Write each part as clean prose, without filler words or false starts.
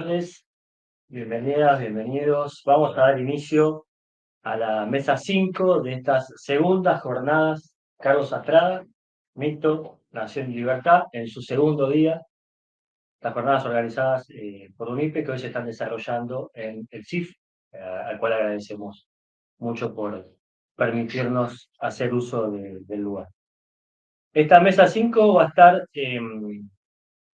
tardes, bienvenidas, bienvenidos. Vamos a dar inicio a la mesa 5 de estas segundas jornadas. Carlos Astrada, Mito, Nación y Libertad, en su segundo día. Las jornadas organizadas por UNIPE que hoy se están desarrollando en el CIF, al cual agradecemos mucho por permitirnos hacer uso del lugar. Esta mesa 5 va a estar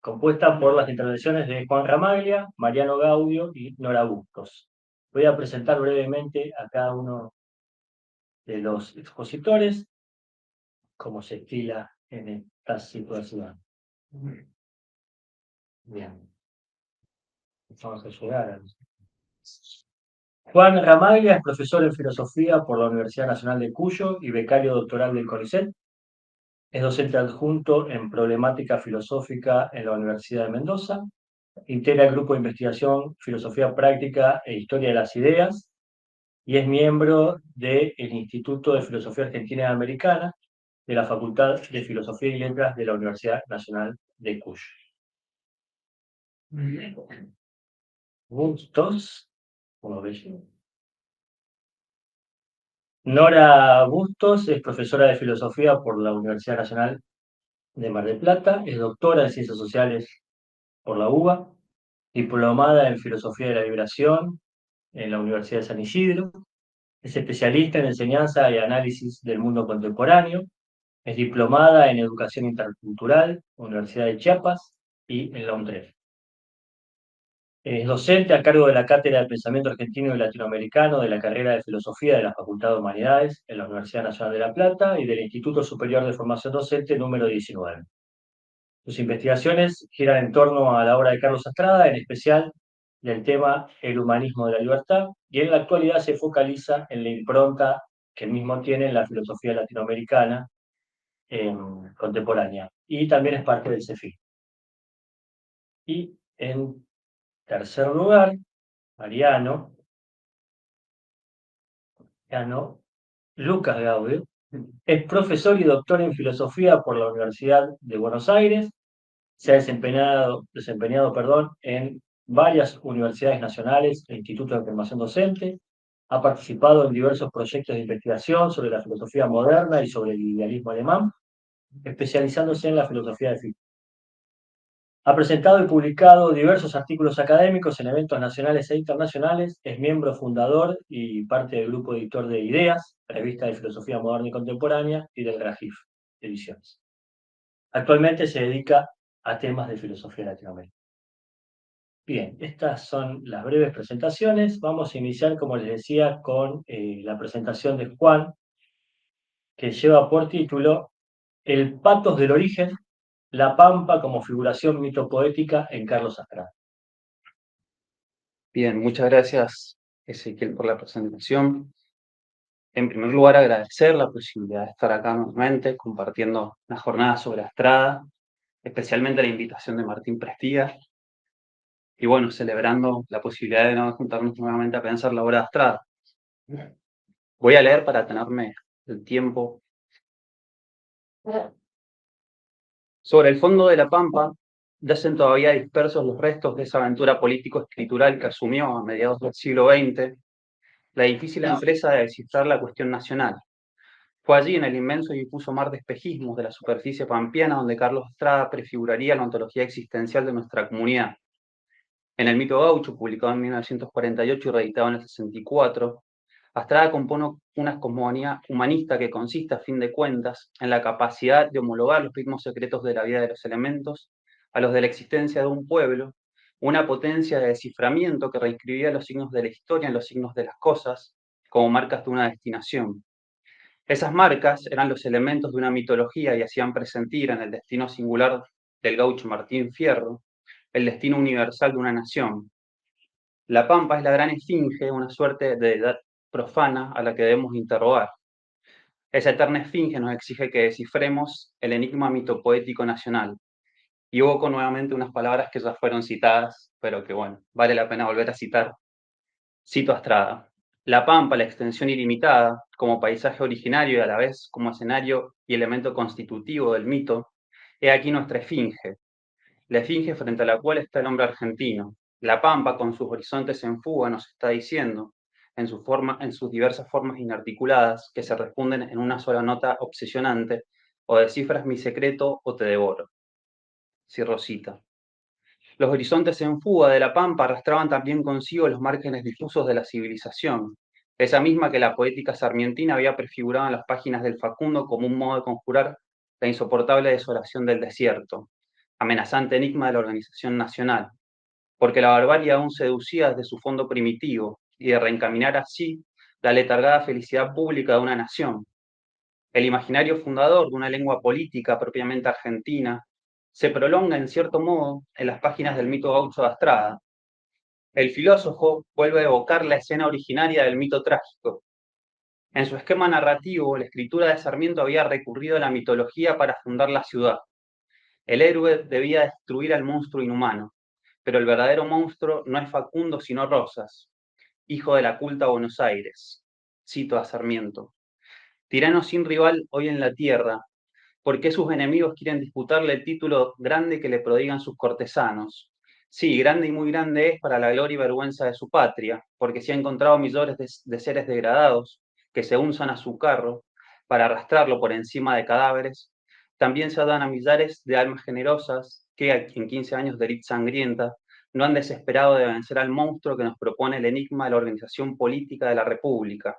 compuesta por las intervenciones de Juan Ramaglia, Mariano Gaudio y Nora Bustos. Voy a presentar brevemente a cada uno de los expositores, como se estila en esta situación. Bien. Vamos a llegar a... Juan Ramaglia es profesor en filosofía por la Universidad Nacional de Cuyo y becario doctoral del CONICET. Es docente adjunto en problemática filosófica en la Universidad de Mendoza. Integra el grupo de investigación Filosofía Práctica e Historia de las Ideas y es miembro del Instituto de Filosofía Argentina y Americana de la Facultad de Filosofía y Letras de la Universidad Nacional de Cuyo. Bustos, como veis. Nora Bustos es profesora de filosofía por la Universidad Nacional de Mar del Plata, es doctora en Ciencias Sociales por la UBA, diplomada en Filosofía de la Liberación en la Universidad de San Isidro, es especialista en enseñanza y análisis del mundo contemporáneo, es diplomada en Educación Intercultural, Universidad de Chiapas y en la UNTREF. Es docente a cargo de la Cátedra de Pensamiento Argentino y Latinoamericano de la carrera de Filosofía de la Facultad de Humanidades en la Universidad Nacional de La Plata y del Instituto Superior de Formación Docente número 19. Sus investigaciones giran en torno a la obra de Carlos Astrada, en especial del tema El humanismo de la libertad, y en la actualidad se focaliza en la impronta que el mismo tiene en la filosofía latinoamericana contemporánea, y también es parte del CEFI. Y en tercer lugar, Mariano Lucas Gaudio es profesor y doctor en filosofía por la Universidad de Buenos Aires. Se ha desempeñado en varias universidades nacionales e institutos de formación docente. Ha participado en diversos proyectos de investigación sobre la filosofía moderna y sobre el idealismo alemán, especializándose en la filosofía de Fichte. Ha presentado y publicado diversos artículos académicos en eventos nacionales e internacionales, es miembro fundador y parte del grupo editor de Ideas, revista de filosofía moderna y contemporánea, y del Grafif Ediciones. Actualmente se dedica a temas de filosofía latinoamericana. Bien, estas son las breves presentaciones. Vamos a iniciar, como les decía, con la presentación de Juan, que lleva por título El patos del origen, la Pampa como figuración mitopoética en Carlos Astrada. Bien, muchas gracias, Ezequiel, por la presentación. En primer lugar, agradecer la posibilidad de estar acá nuevamente compartiendo una jornada sobre Astrada, especialmente la invitación de Martín Prestiga, y bueno, celebrando la posibilidad de juntarnos nuevamente a pensar la obra de Astrada. Voy a leer para tenerme el tiempo. Sobre el fondo de la Pampa, yacen todavía dispersos los restos de esa aventura político-escritural que asumió a mediados del siglo XX la difícil empresa de descifrar la cuestión nacional. Fue allí, en el inmenso y difuso mar de espejismos de la superficie pampeana, donde Carlos Astrada prefiguraría la ontología existencial de nuestra comunidad. En el mito gaucho, publicado en 1948 y reeditado en el 64, Astrada compone una cosmogonía humanista que consiste, a fin de cuentas, en la capacidad de homologar los ritmos secretos de la vida de los elementos a los de la existencia de un pueblo, una potencia de desciframiento que reescribía los signos de la historia en los signos de las cosas, como marcas de una destinación. Esas marcas eran los elementos de una mitología y hacían presentir en el destino singular del gaucho Martín Fierro el destino universal de una nación. La Pampa es la gran esfinge, una suerte de edad profana a la que debemos interrogar. Esa eterna esfinge nos exige que descifremos el enigma mitopoético nacional. Y evoco nuevamente unas palabras que ya fueron citadas, pero que bueno, vale la pena volver a citar. Cito a Astrada. La Pampa, la extensión ilimitada, como paisaje originario y a la vez como escenario y elemento constitutivo del mito, he aquí nuestra esfinge, la esfinge frente a la cual está el hombre argentino, La Pampa, con sus horizontes en fuga, nos está diciendo, en sus diversas formas inarticuladas, que se responden en una sola nota obsesionante, o descifras mi secreto o te devoro. Rosita. Los horizontes en fuga de la Pampa arrastraban también consigo los márgenes difusos de la civilización, esa misma que la poética sarmientina había prefigurado en las páginas del Facundo como un modo de conjurar la insoportable desolación del desierto, amenazante enigma de la organización nacional, porque la barbarie aún seducía desde su fondo primitivo y de reencaminar así la letargada felicidad pública de una nación. El imaginario fundador de una lengua política propiamente argentina se prolonga en cierto modo en las páginas del mito gaucho de Astrada. El filósofo vuelve a evocar la escena originaria del mito trágico. En su esquema narrativo, la escritura de Sarmiento había recurrido a la mitología para fundar la ciudad. El héroe debía destruir al monstruo inhumano, pero el verdadero monstruo no es Facundo sino Rosas, hijo de la culta Buenos Aires. Cito a Sarmiento. Tirano sin rival hoy en la tierra, ¿por qué sus enemigos quieren disputarle el título grande que le prodigan sus cortesanos? Sí, grande y muy grande es para la gloria y vergüenza de su patria, porque se ha encontrado millones de seres degradados que se unzan a su carro para arrastrarlo por encima de cadáveres. También se dan a millares de almas generosas que, en 15 años de lid sangrienta, no han desesperado de vencer al monstruo que nos propone el enigma de la organización política de la República.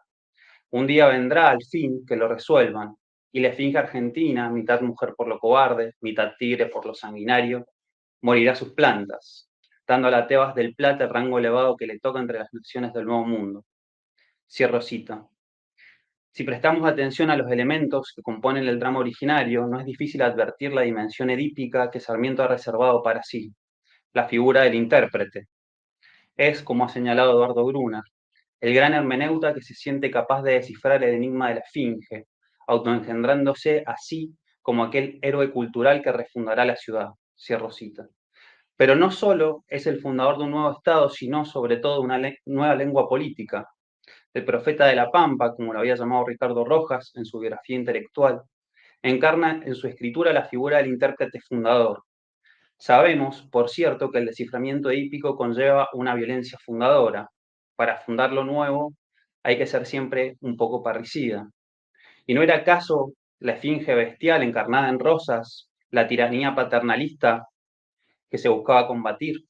Un día vendrá, al fin, que lo resuelvan, y la esfinge argentina, mitad mujer por lo cobarde, mitad tigre por lo sanguinario, morirá a sus plantas, dando a la Tebas del Plata el rango elevado que le toca entre las naciones del Nuevo Mundo. Cierro cita. Si prestamos atención a los elementos que componen el drama originario, no es difícil advertir la dimensión edípica que Sarmiento ha reservado para sí, la figura del intérprete. Es, como ha señalado Eduardo Gruner, el gran hermeneuta que se siente capaz de descifrar el enigma de la esfinge, autoengendrándose así como aquel héroe cultural que refundará la ciudad. Cierro cita. Pero no solo es el fundador de un nuevo Estado, sino sobre todo una nueva lengua política. El profeta de la Pampa, como lo había llamado Ricardo Rojas en su biografía intelectual, encarna en su escritura la figura del intérprete fundador. Sabemos, por cierto, que el desciframiento hípico conlleva una violencia fundadora. Para fundar lo nuevo hay que ser siempre un poco parricida. ¿Y no era acaso la esfinge bestial encarnada en Rosas, la tiranía paternalista que se buscaba combatir?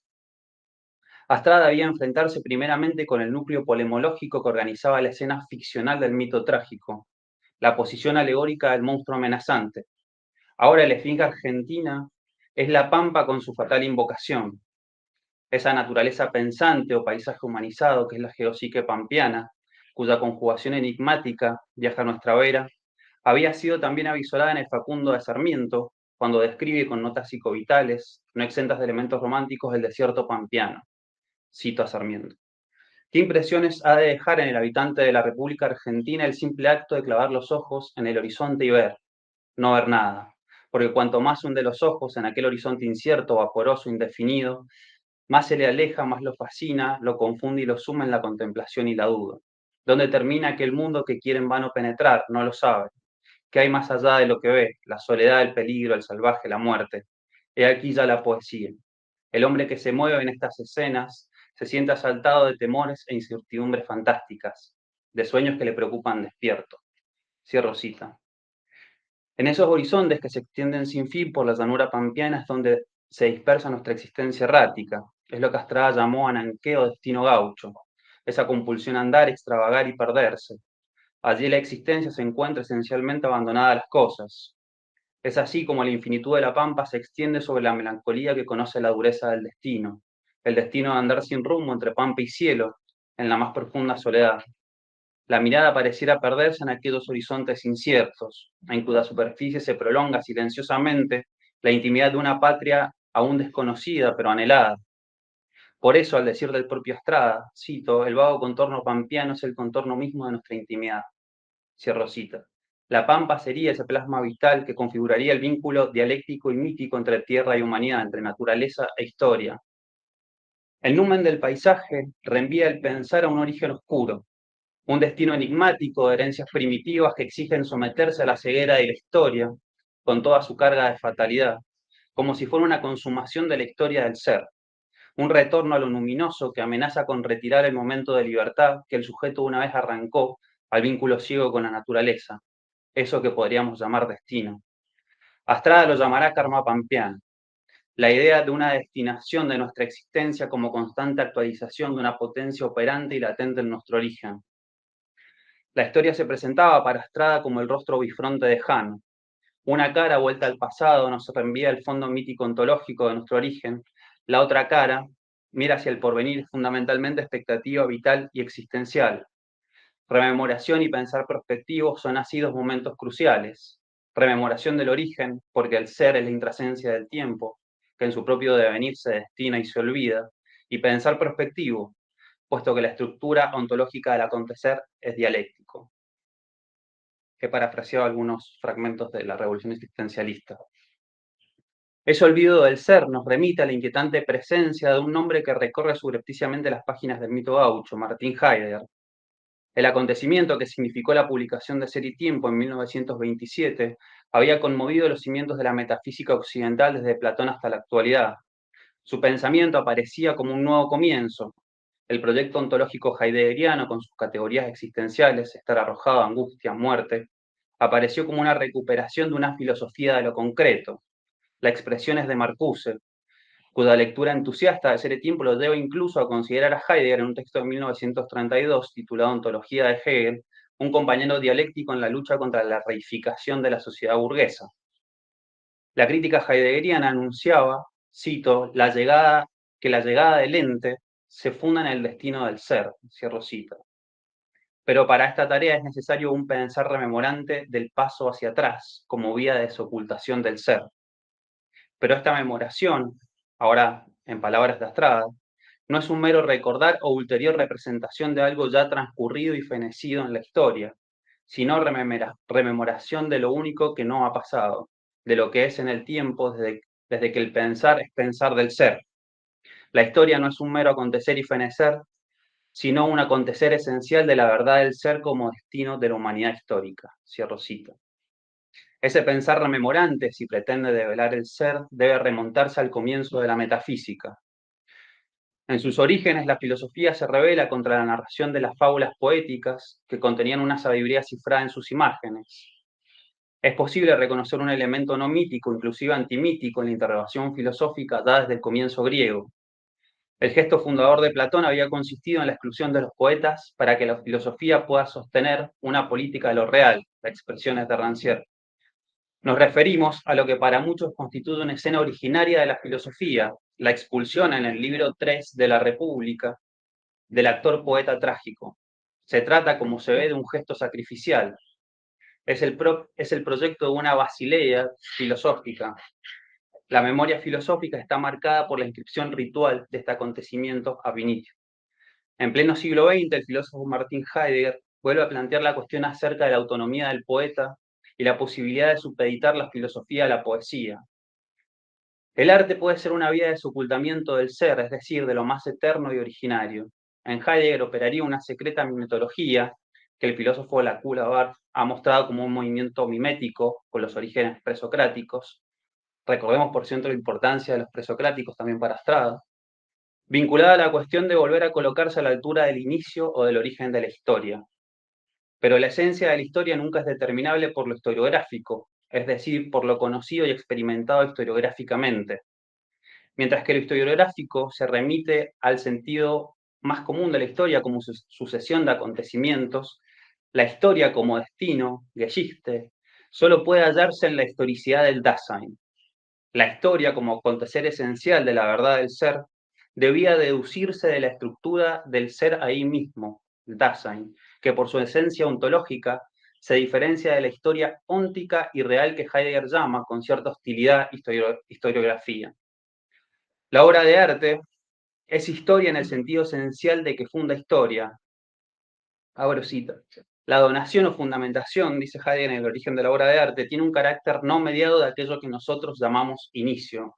Astrada debía enfrentarse primeramente con el núcleo polemológico que organizaba la escena ficcional del mito trágico, la posición alegórica del monstruo amenazante. Ahora la esfinge argentina es la pampa con su fatal invocación, esa naturaleza pensante o paisaje humanizado que es la geopsique pampeana, cuya conjugación enigmática viaja a nuestra vera, había sido también avisorada en el Facundo de Sarmiento, cuando describe con notas psicovitales, no exentas de elementos románticos, el desierto pampeano. Cito a Sarmiento. ¿Qué impresiones ha de dejar en el habitante de la República Argentina el simple acto de clavar los ojos en el horizonte y ver, no ver nada? Porque cuanto más hunde los ojos en aquel horizonte incierto, vaporoso, indefinido, más se le aleja, más lo fascina, lo confunde y lo suma en la contemplación y la duda. ¿Dónde termina aquel mundo que quiere en vano penetrar? No lo sabe. ¿Qué hay más allá de lo que ve? La soledad, el peligro, el salvaje, la muerte. He aquí ya la poesía. El hombre que se mueve en estas escenas se siente asaltado de temores e incertidumbres fantásticas, de sueños que le preocupan despierto. Cierro cita. En esos horizontes que se extienden sin fin por la llanura pampeana es donde se dispersa nuestra existencia errática. Es lo que Astrada llamó ananqueo destino gaucho, esa compulsión a andar, extravagar y perderse. Allí la existencia se encuentra esencialmente abandonada a las cosas. Es así como la infinitud de la pampa se extiende sobre la melancolía que conoce la dureza del destino, el destino de andar sin rumbo entre pampa y cielo, en la más profunda soledad. La mirada pareciera perderse en aquellos horizontes inciertos, en cuya superficie se prolonga silenciosamente la intimidad de una patria aún desconocida pero anhelada. Por eso, al decir del propio Estrada, cito, el vago contorno pampeano es el contorno mismo de nuestra intimidad. Cierro cita. La pampa sería ese plasma vital que configuraría el vínculo dialéctico y mítico entre tierra y humanidad, entre naturaleza e historia. El numen del paisaje reenvía el pensar a un origen oscuro, un destino enigmático de herencias primitivas que exigen someterse a la ceguera de la historia, con toda su carga de fatalidad, como si fuera una consumación de la historia del ser. un retorno a lo luminoso que amenaza con retirar el momento de libertad que el sujeto una vez arrancó al vínculo ciego con la naturaleza, eso que podríamos llamar destino. Astrada lo llamará karma pampeano, la idea de una destinación de nuestra existencia como constante actualización de una potencia operante y latente en nuestro origen. La historia se presentaba para Astrada como el rostro bifronte de Jano. Una cara vuelta al pasado nos reenvía el fondo mítico ontológico de nuestro origen, la otra cara mira hacia el porvenir, fundamentalmente expectativa vital y existencial. Rememoración y pensar prospectivo son así dos momentos cruciales. Rememoración del origen, porque el ser es la intrasencia del tiempo, que en su propio devenir se destina y se olvida, y pensar prospectivo, puesto que la estructura ontológica del acontecer es dialéctico. He parafraseado algunos fragmentos de la Revolución Existencialista. Ese olvido del ser nos remite a la inquietante presencia de un nombre que recorre subrepticiamente las páginas del mito gaucho, Martin Heidegger. El acontecimiento que significó la publicación de Ser y Tiempo en 1927 había conmovido los cimientos de la metafísica occidental desde Platón hasta la actualidad. Su pensamiento aparecía como un nuevo comienzo. El proyecto ontológico heideggeriano, con sus categorías existenciales, estar arrojado, angustia, muerte, apareció como una recuperación de una filosofía de lo concreto. La expresión es de Marcuse, cuya lectura entusiasta de Ser y Tiempo lo lleva incluso a considerar a Heidegger en un texto de 1932 titulado Ontología de Hegel, un compañero dialéctico en la lucha contra la reificación de la sociedad burguesa. La crítica heideggeriana anunciaba, cito, que la llegada del ente se funda en el destino del ser, cierro cita. Pero para esta tarea es necesario un pensar rememorante del paso hacia atrás, como vía de desocultación del ser. Pero esta memoración, ahora en palabras de Astrada, no es un mero recordar o ulterior representación de algo ya transcurrido y fenecido en la historia, sino rememoración de lo único que no ha pasado, de lo que es en el tiempo desde que el pensar es pensar del ser. La historia no es un mero acontecer y fenecer, sino un acontecer esencial de la verdad del ser como destino de la humanidad histórica. Cierro cita. Ese pensar rememorante, si pretende develar el ser, debe remontarse al comienzo de la metafísica. En sus orígenes, la filosofía se rebela contra la narración de las fábulas poéticas que contenían una sabiduría cifrada en sus imágenes. Es posible reconocer un elemento no mítico, inclusive antimítico, en la interrogación filosófica dada desde el comienzo griego. El gesto fundador de Platón había consistido en la exclusión de los poetas para que la filosofía pueda sostener una política de lo real, la expresión es de Rancière. Nos referimos a lo que para muchos constituye una escena originaria de la filosofía, la expulsión en el libro 3 de la República del actor poeta trágico. Se trata, como se ve, de un gesto sacrificial. Es el proyecto de una basileia filosófica. La memoria filosófica está marcada por la inscripción ritual de este acontecimiento ab initio. En pleno siglo XX, el filósofo Martin Heidegger vuelve a plantear la cuestión acerca de la autonomía del poeta y la posibilidad de supeditar la filosofía a la poesía. El arte puede ser una vía de desocultamiento del ser, es decir, de lo más eterno y originario. En Heidegger operaría una secreta mimetología que el filósofo Lacour ha mostrado como un movimiento mimético con los orígenes presocráticos. Recordemos, por cierto, la importancia de los presocráticos también para Astrada, vinculada a la cuestión de volver a colocarse a la altura del inicio o del origen de la historia. Pero la esencia de la historia nunca es determinable por lo historiográfico, es decir, por lo conocido y experimentado historiográficamente. Mientras que lo historiográfico se remite al sentido más común de la historia como sucesión de acontecimientos, la historia como destino, Geschichte, solo puede hallarse en la historicidad del Dasein. La historia como acontecer esencial de la verdad del ser debía deducirse de la estructura del ser ahí mismo, el Dasein, que por su esencia ontológica se diferencia de la historia óntica y real que Heidegger llama, con cierta hostilidad, historiografía. La obra de arte es historia en el sentido esencial de que funda historia. Ahora cita. La donación o fundamentación, dice Heidegger en el origen de la obra de arte, tiene un carácter no mediado de aquello que nosotros llamamos inicio.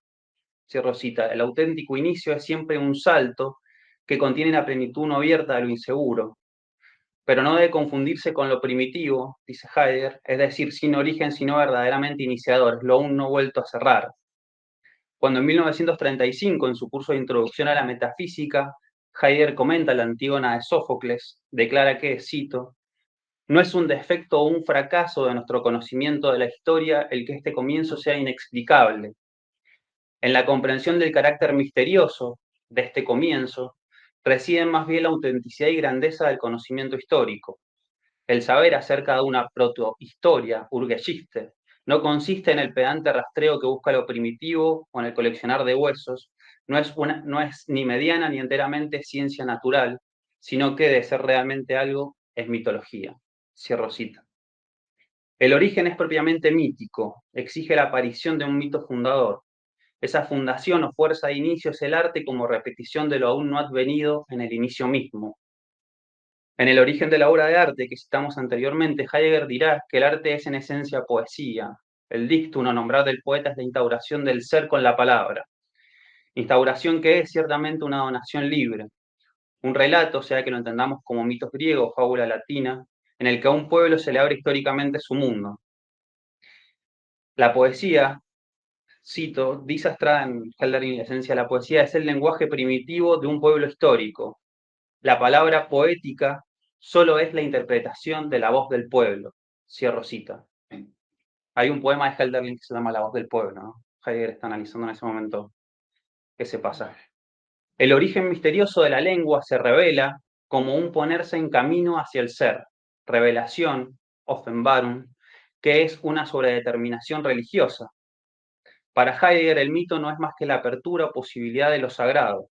Cierro cita. El auténtico inicio es siempre un salto que contiene la plenitud no abierta de lo inseguro, pero no debe confundirse con lo primitivo, dice Heidegger, es decir, sin origen, sino verdaderamente iniciador, lo aún no vuelto a cerrar. Cuando en 1935, en su curso de Introducción a la Metafísica, Heidegger comenta la Antígona de Sófocles, declara que, cito, no es un defecto o un fracaso de nuestro conocimiento de la historia el que este comienzo sea inexplicable. En la comprensión del carácter misterioso de este comienzo reside más bien la autenticidad y grandeza del conocimiento histórico. El saber acerca de una protohistoria urgelliste no consiste en el pedante rastreo que busca lo primitivo o en el coleccionar de huesos, no es ni mediana ni enteramente ciencia natural, sino que de ser realmente algo es mitología. Cierro cita. El origen es propiamente mítico, exige la aparición de un mito fundador. Esa fundación o fuerza de inicio es el arte como repetición de lo aún no advenido en el inicio mismo. En el origen de la obra de arte que citamos anteriormente, Heidegger dirá que el arte es en esencia poesía. El dictum o nombrar del poeta es la instauración del ser con la palabra. Instauración que es ciertamente una donación libre. Un relato, sea que lo entendamos como mitos griegos, fábula latina, en el que a un pueblo se le abre históricamente su mundo. La poesía, cito, dice Estrada en Hölderlin y la esencia de la poesía, es el lenguaje primitivo de un pueblo histórico. La palabra poética solo es la interpretación de la voz del pueblo. Cierro cita. Hay un poema de Hölderlin que se llama La voz del pueblo, ¿no? Heidegger está analizando en ese momento ese pasaje. El origen misterioso de la lengua se revela como un ponerse en camino hacia el ser, revelación, Offenbarung, que es una sobredeterminación religiosa. Para Heidegger el mito no es más que la apertura o posibilidad de lo sagrado.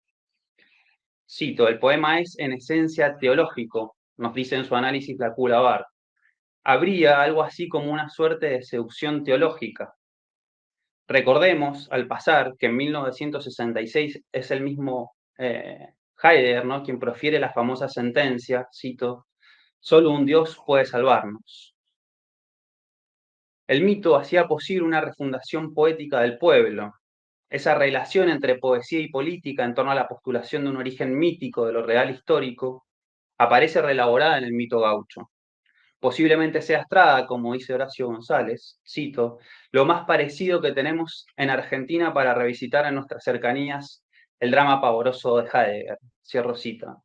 Cito, el poema es en esencia teológico, nos dice en su análisis la Kula Bar. Habría algo así como una suerte de seducción teológica. Recordemos, al pasar, que en 1966 es el mismo Heidegger, ¿no?, quien profiere la famosa sentencia, cito, solo un Dios puede salvarnos. El mito hacía posible una refundación poética del pueblo. Esa relación entre poesía y política en torno a la postulación de un origen mítico de lo real histórico aparece reelaborada en el mito gaucho. Posiblemente sea Estrada, como dice Horacio González, cito, lo más parecido que tenemos en Argentina para revisitar en nuestras cercanías el drama pavoroso de Heidegger, cierro cita.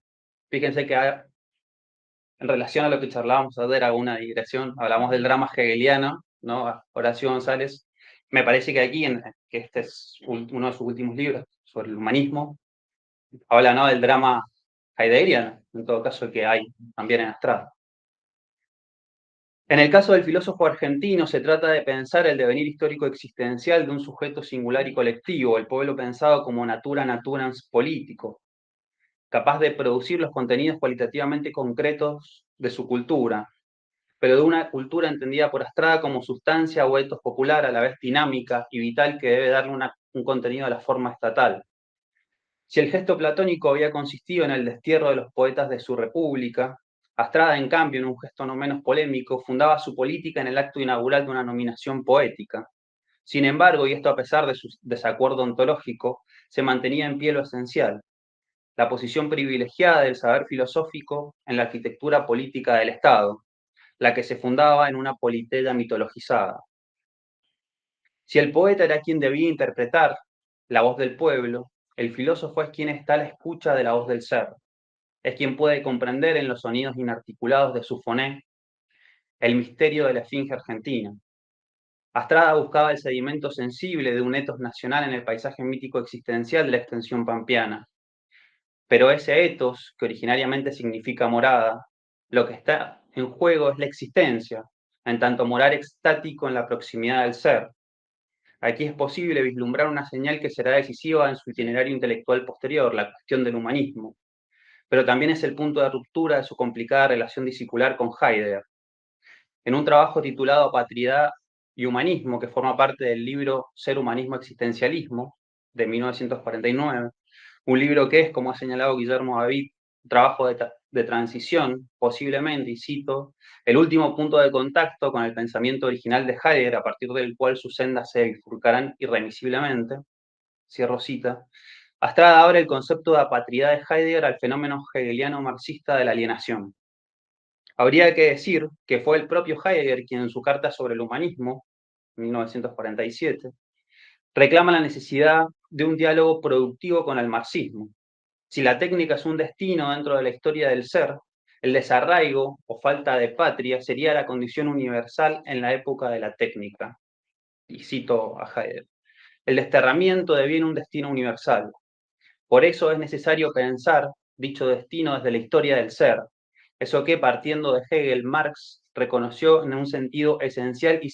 Fíjense que en relación a lo que charlábamos ayer, hago una digresión, hablamos del drama hegeliano, ¿no? Horacio González, me parece que aquí, que este es uno de sus últimos libros sobre el humanismo, habla, ¿no?, del drama heideggeriano, en todo caso, que hay también en Estrada. En el caso del filósofo argentino, se trata de pensar el devenir histórico existencial de un sujeto singular y colectivo, el pueblo pensado como natura naturans político, capaz de producir los contenidos cualitativamente concretos de su cultura, pero de una cultura entendida por Estrada como sustancia o etos popular, a la vez dinámica y vital, que debe darle un contenido a la forma estatal. Si el gesto platónico había consistido en el destierro de los poetas de su república, Estrada, en cambio, en un gesto no menos polémico, fundaba su política en el acto inaugural de una nominación poética. Sin embargo, y esto a pesar de su desacuerdo ontológico, se mantenía en pie lo esencial, la posición privilegiada del saber filosófico en la arquitectura política del Estado, la que se fundaba en una politeia mitologizada. Si el poeta era quien debía interpretar la voz del pueblo, el filósofo es quien está a la escucha de la voz del ser. Es quien puede comprender en los sonidos inarticulados de su foné el misterio de la esfinge argentina. Estrada buscaba el sedimento sensible de un etos nacional en el paisaje mítico existencial de la extensión pampeana. Pero ese etos, que originariamente significa morada, lo que está en juego es la existencia, en tanto morar extático en la proximidad del ser. Aquí es posible vislumbrar una señal que será decisiva en su itinerario intelectual posterior, la cuestión del humanismo, pero también es el punto de ruptura de su complicada relación discipular con Heidegger. En un trabajo titulado Patridad y Humanismo, que forma parte del libro Ser, Humanismo, Existencialismo, de 1949, un libro que es, como ha señalado Guillermo David, un trabajo de transición, posiblemente, y cito, el último punto de contacto con el pensamiento original de Heidegger, a partir del cual sus sendas se bifurcarán irremisiblemente, cierro cita. Estrada abre el concepto de apatridad de Heidegger al fenómeno hegeliano marxista de la alienación. Habría que decir que fue el propio Heidegger quien en su carta sobre el humanismo, 1947, reclama la necesidad de un diálogo productivo con el marxismo. Si la técnica es un destino dentro de la historia del ser, el desarraigo o falta de patria sería la condición universal en la época de la técnica. Y cito a Heidegger: el desterramiento deviene un destino universal. Por eso es necesario pensar dicho destino desde la historia del ser, eso que, partiendo de Hegel, Marx reconoció en un sentido esencial y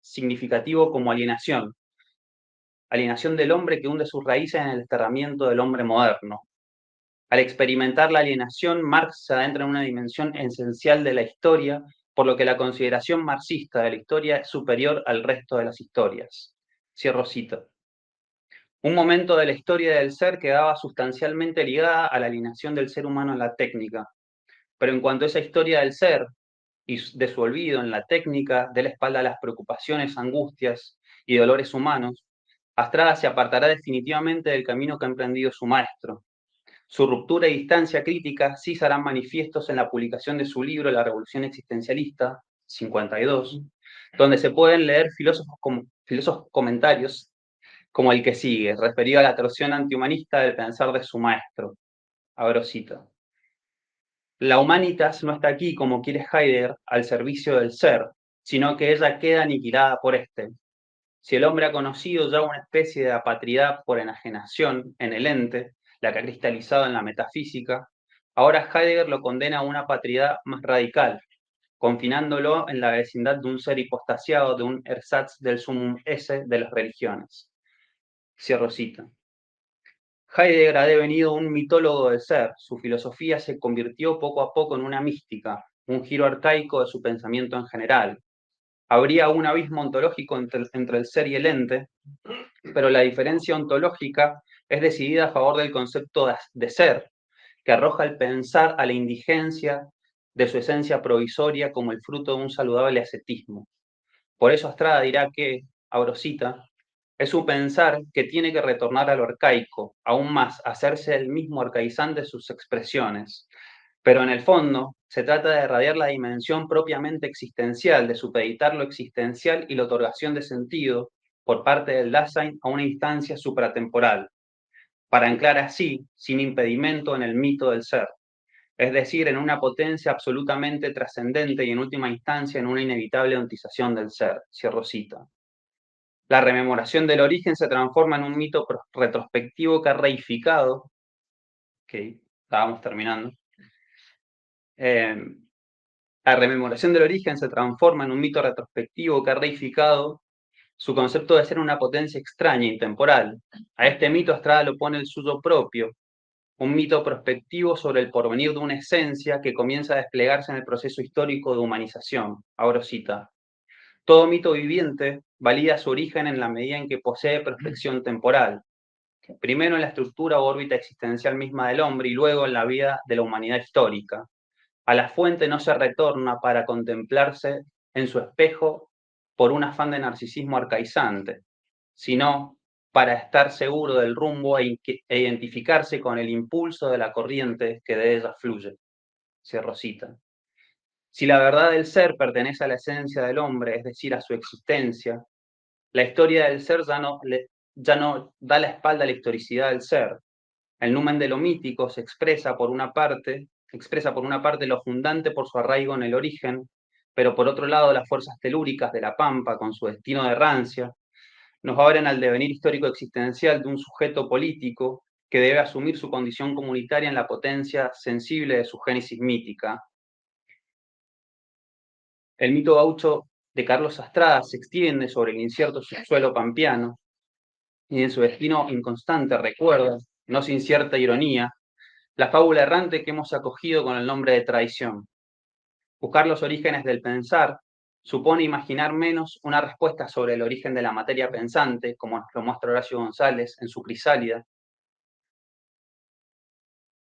significativo como alienación del hombre que hunde sus raíces en el desterramiento del hombre moderno. Al experimentar la alienación, Marx se adentra en una dimensión esencial de la historia, por lo que la consideración marxista de la historia es superior al resto de las historias. Cierro cita. Un momento de la historia del ser quedaba sustancialmente ligada a la alienación del ser humano en la técnica, pero en cuanto a esa historia del ser y de su olvido en la técnica, de la espalda a las preocupaciones, angustias y dolores humanos, Astrada se apartará definitivamente del camino que ha emprendido su maestro. Su ruptura y distancia crítica sí serán manifiestos en la publicación de su libro La Revolución Existencialista, 52, donde se pueden leer filósofos comentarios como el que sigue, referido a la torsión antihumanista del pensar de su maestro. Abro cita. La humanitas no está aquí, como quiere Heidegger, al servicio del ser, sino que ella queda aniquilada por éste. Si el hombre ha conocido ya una especie de apatridad por enajenación en el ente, la que ha cristalizado en la metafísica, ahora Heidegger lo condena a una apatridad más radical, confinándolo en la vecindad de un ser hipostasiado, de un ersatz del sumum esse de las religiones. Cierro cita. Heidegger ha devenido un mitólogo del ser. Su filosofía se convirtió poco a poco en una mística, un giro arcaico de su pensamiento en general. Habría un abismo ontológico entre el ser y el ente, pero la diferencia ontológica es decidida a favor del concepto de ser, que arroja el pensar a la indigencia de su esencia provisoria como el fruto de un saludable ascetismo. Por eso Astrada dirá que, abro cita, es un pensar que tiene que retornar a lo arcaico, aún más, hacerse el mismo arcaizante de sus expresiones. Pero en el fondo, se trata de irradiar la dimensión propiamente existencial, de supeditar lo existencial y la otorgación de sentido por parte del Dasein a una instancia supratemporal, para anclar así, sin impedimento, en el mito del ser, es decir, en una potencia absolutamente trascendente y en última instancia en una inevitable ontización del ser. Cierro cita. La rememoración del origen se transforma en un mito retrospectivo que ha reificado, estábamos terminando, la rememoración del origen se transforma en un mito retrospectivo que ha reificado su concepto de ser una potencia extraña, intemporal. A este mito Astrada lo pone el suyo propio, un mito prospectivo sobre el porvenir de una esencia que comienza a desplegarse en el proceso histórico de humanización. Ahora cita. Todo mito viviente valida su origen en la medida en que posee prospección temporal, primero en la estructura o órbita existencial misma del hombre y luego en la vida de la humanidad histórica. A la fuente no se retorna para contemplarse en su espejo por un afán de narcisismo arcaizante, sino para estar seguro del rumbo e identificarse con el impulso de la corriente que de ella fluye. Cierro cita. Si la verdad del ser pertenece a la esencia del hombre, es decir, a su existencia, la historia del ser ya no da la espalda a la historicidad del ser. El numen de lo mítico se expresa por una parte lo fundante por su arraigo en el origen, pero por otro lado las fuerzas telúricas de la pampa, con su destino de rancia, nos abren al devenir histórico existencial de un sujeto político que debe asumir su condición comunitaria en la potencia sensible de su génesis mítica. El mito gaucho de Carlos Astrada se extiende sobre el incierto subsuelo pampeano y en su destino inconstante recuerda, no sin cierta ironía, la fábula errante que hemos acogido con el nombre de traición. Buscar los orígenes del pensar supone imaginar menos una respuesta sobre el origen de la materia pensante, como nos lo muestra Horacio González en su Crisálida,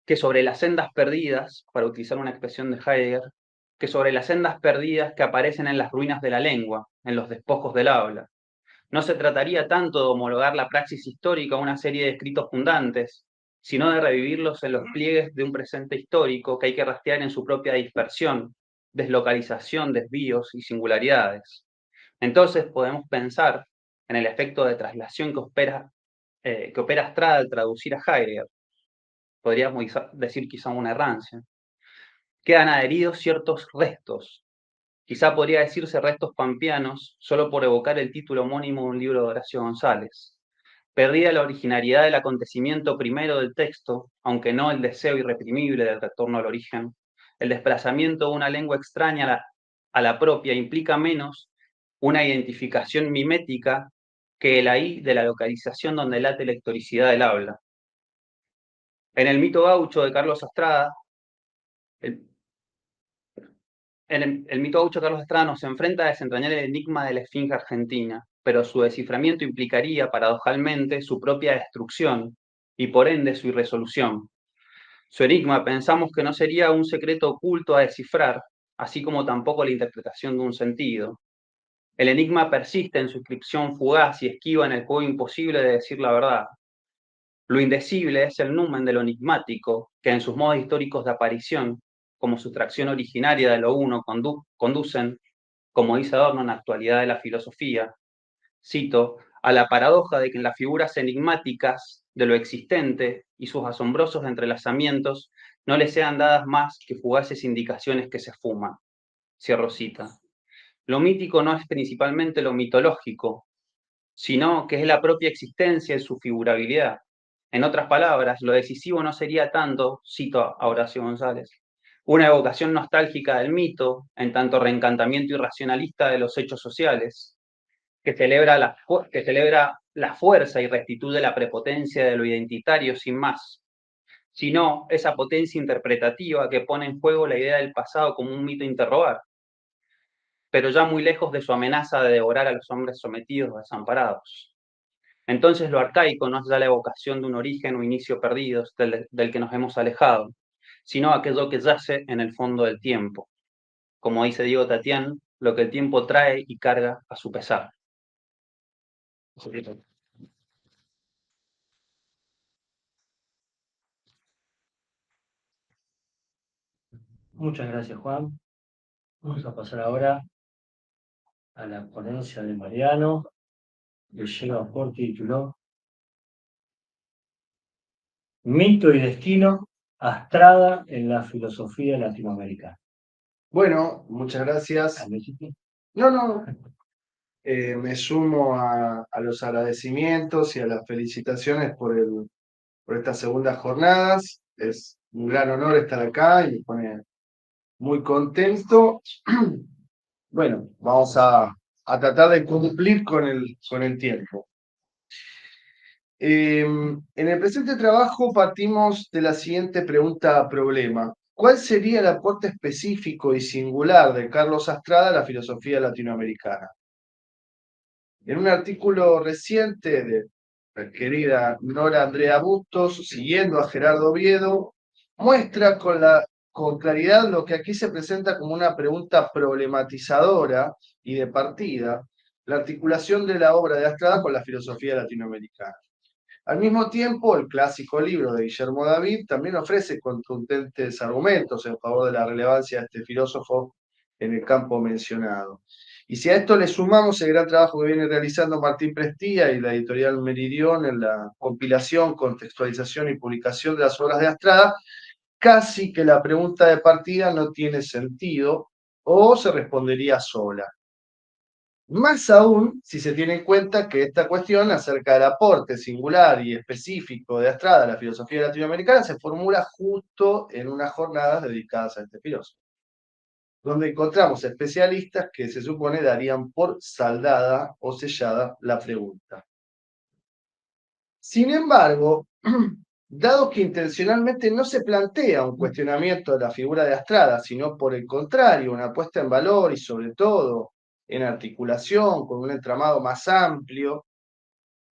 que sobre las sendas perdidas, para utilizar una expresión de Heidegger, que sobre las sendas perdidas que aparecen en las ruinas de la lengua, en los despojos del habla. No se trataría tanto de homologar la praxis histórica a una serie de escritos fundantes, sino de revivirlos en los pliegues de un presente histórico que hay que rastrear en su propia dispersión, deslocalización, desvíos y singularidades. Entonces podemos pensar en el efecto de traslación que opera Strada al traducir a Heidegger. Podríamos decir quizá una errancia. Quedan adheridos ciertos restos. Quizá podría decirse restos pampeanos, solo por evocar el título homónimo de un libro de Horacio González. Perdida la originalidad del acontecimiento primero del texto, aunque no el deseo irreprimible del retorno al origen, el desplazamiento de una lengua extraña a la propia implica menos una identificación mimética que el ahí de la localización donde late la historicidad del habla. En el mito gaucho de Carlos Estrada, el mito gaucho de Carlos Estrada nos enfrenta a desentrañar el enigma de la esfinge argentina, pero su desciframiento implicaría, paradojalmente, su propia destrucción y, por ende, su irresolución. Su enigma pensamos que no sería un secreto oculto a descifrar, así como tampoco la interpretación de un sentido. El enigma persiste en su inscripción fugaz y esquiva en el juego imposible de decir la verdad. Lo indecible es el numen de lo enigmático, que en sus modos históricos de aparición, como sustracción originaria de lo uno, conducen, como dice Adorno en la actualidad de la filosofía, cito, a la paradoja de que en las figuras enigmáticas de lo existente y sus asombrosos entrelazamientos no les sean dadas más que fugaces indicaciones que se fuman. Cierro cita. Lo mítico no es principalmente lo mitológico, sino que es la propia existencia y su figurabilidad. En otras palabras, lo decisivo no sería tanto, cito a Horacio González, una evocación nostálgica del mito, en tanto reencantamiento irracionalista de los hechos sociales, que celebra la fuerza y restituye la prepotencia de lo identitario sin más, sino esa potencia interpretativa que pone en juego la idea del pasado como un mito a interrogar, pero ya muy lejos de su amenaza de devorar a los hombres sometidos o desamparados. Entonces lo arcaico no es ya la evocación de un origen o inicio perdidos del que nos hemos alejado, sino aquello que yace en el fondo del tiempo. Como dice Diego Tatián, lo que el tiempo trae y carga a su pesar. Muchas gracias, Juan. Vamos a pasar ahora a la ponencia de Mariano, que lleva por título Mito y destino, Astrada en la filosofía latinoamericana. Bueno, muchas gracias. No, no, me sumo a los agradecimientos y a las felicitaciones por estas segundas jornadas. Es un gran honor estar acá y me pone muy contento. Bueno, vamos a tratar de cumplir con el tiempo. En el presente trabajo partimos de la siguiente pregunta-problema. ¿Cuál sería el aporte específico y singular de Carlos Astrada a la filosofía latinoamericana? En un artículo reciente de la querida Nora Andrea Bustos, siguiendo a Gerardo Oviedo, muestra con claridad lo que aquí se presenta como una pregunta problematizadora y de partida, la articulación de la obra de Astrada con la filosofía latinoamericana. Al mismo tiempo, el clásico libro de Guillermo David también ofrece contundentes argumentos en favor de la relevancia de este filósofo en el campo mencionado. Y si a esto le sumamos el gran trabajo que viene realizando Martín Prestía y la editorial Meridión en la compilación, contextualización y publicación de las obras de Astrada, casi que la pregunta de partida no tiene sentido o se respondería sola. Más aún si se tiene en cuenta que esta cuestión acerca del aporte singular y específico de Astrada a la filosofía latinoamericana se formula justo en unas jornadas dedicadas a este filósofo, donde encontramos especialistas que se supone darían por saldada o sellada la pregunta. Sin embargo, dado que intencionalmente no se plantea un cuestionamiento de la figura de Astrada, sino por el contrario, una puesta en valor y sobre todo en articulación con un entramado más amplio,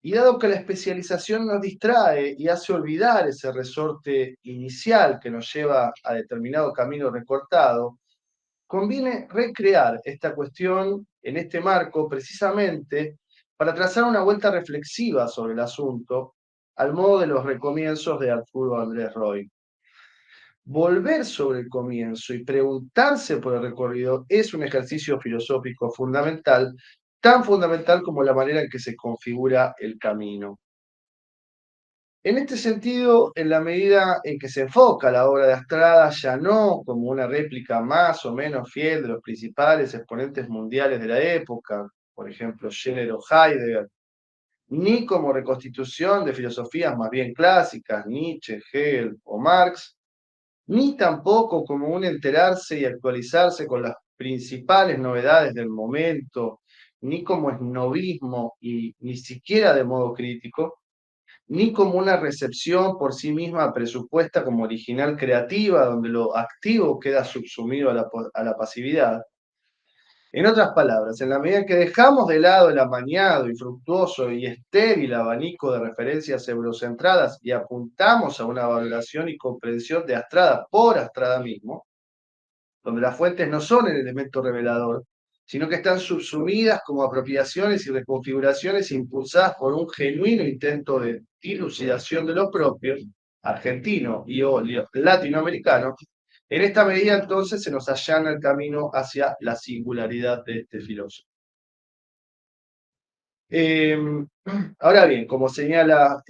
y dado que la especialización nos distrae y hace olvidar ese resorte inicial que nos lleva a determinado camino recortado, conviene recrear esta cuestión en este marco precisamente para trazar una vuelta reflexiva sobre el asunto, al modo de los recomienzos de Arturo Andrés Roy. Volver sobre el comienzo y preguntarse por el recorrido es un ejercicio filosófico fundamental tan fundamental como la manera en que se configura el camino. En este sentido, en la medida en que se enfoca la obra de Astrada ya no como una réplica más o menos fiel de los principales exponentes mundiales de la época, por ejemplo, Scheler o Heidegger, ni como reconstitución de filosofías más bien clásicas, Nietzsche, Hegel o Marx, ni tampoco como un enterarse y actualizarse con las principales novedades del momento, ni como esnovismo y ni siquiera de modo crítico, ni como una recepción por sí misma presupuesta como original creativa, donde lo activo queda subsumido a la pasividad. En otras palabras, en la medida que dejamos de lado el amañado, infructuoso y estéril abanico de referencias eurocentradas y apuntamos a una valoración y comprensión de Astrada por Astrada mismo, donde las fuentes no son el elemento revelador, sino que están subsumidas como apropiaciones y reconfiguraciones impulsadas por un genuino intento de dilucidación de lo propio, argentino y o latinoamericano. En esta medida, entonces, se nos allana el camino hacia la singularidad de este filósofo. Ahora bien, como señala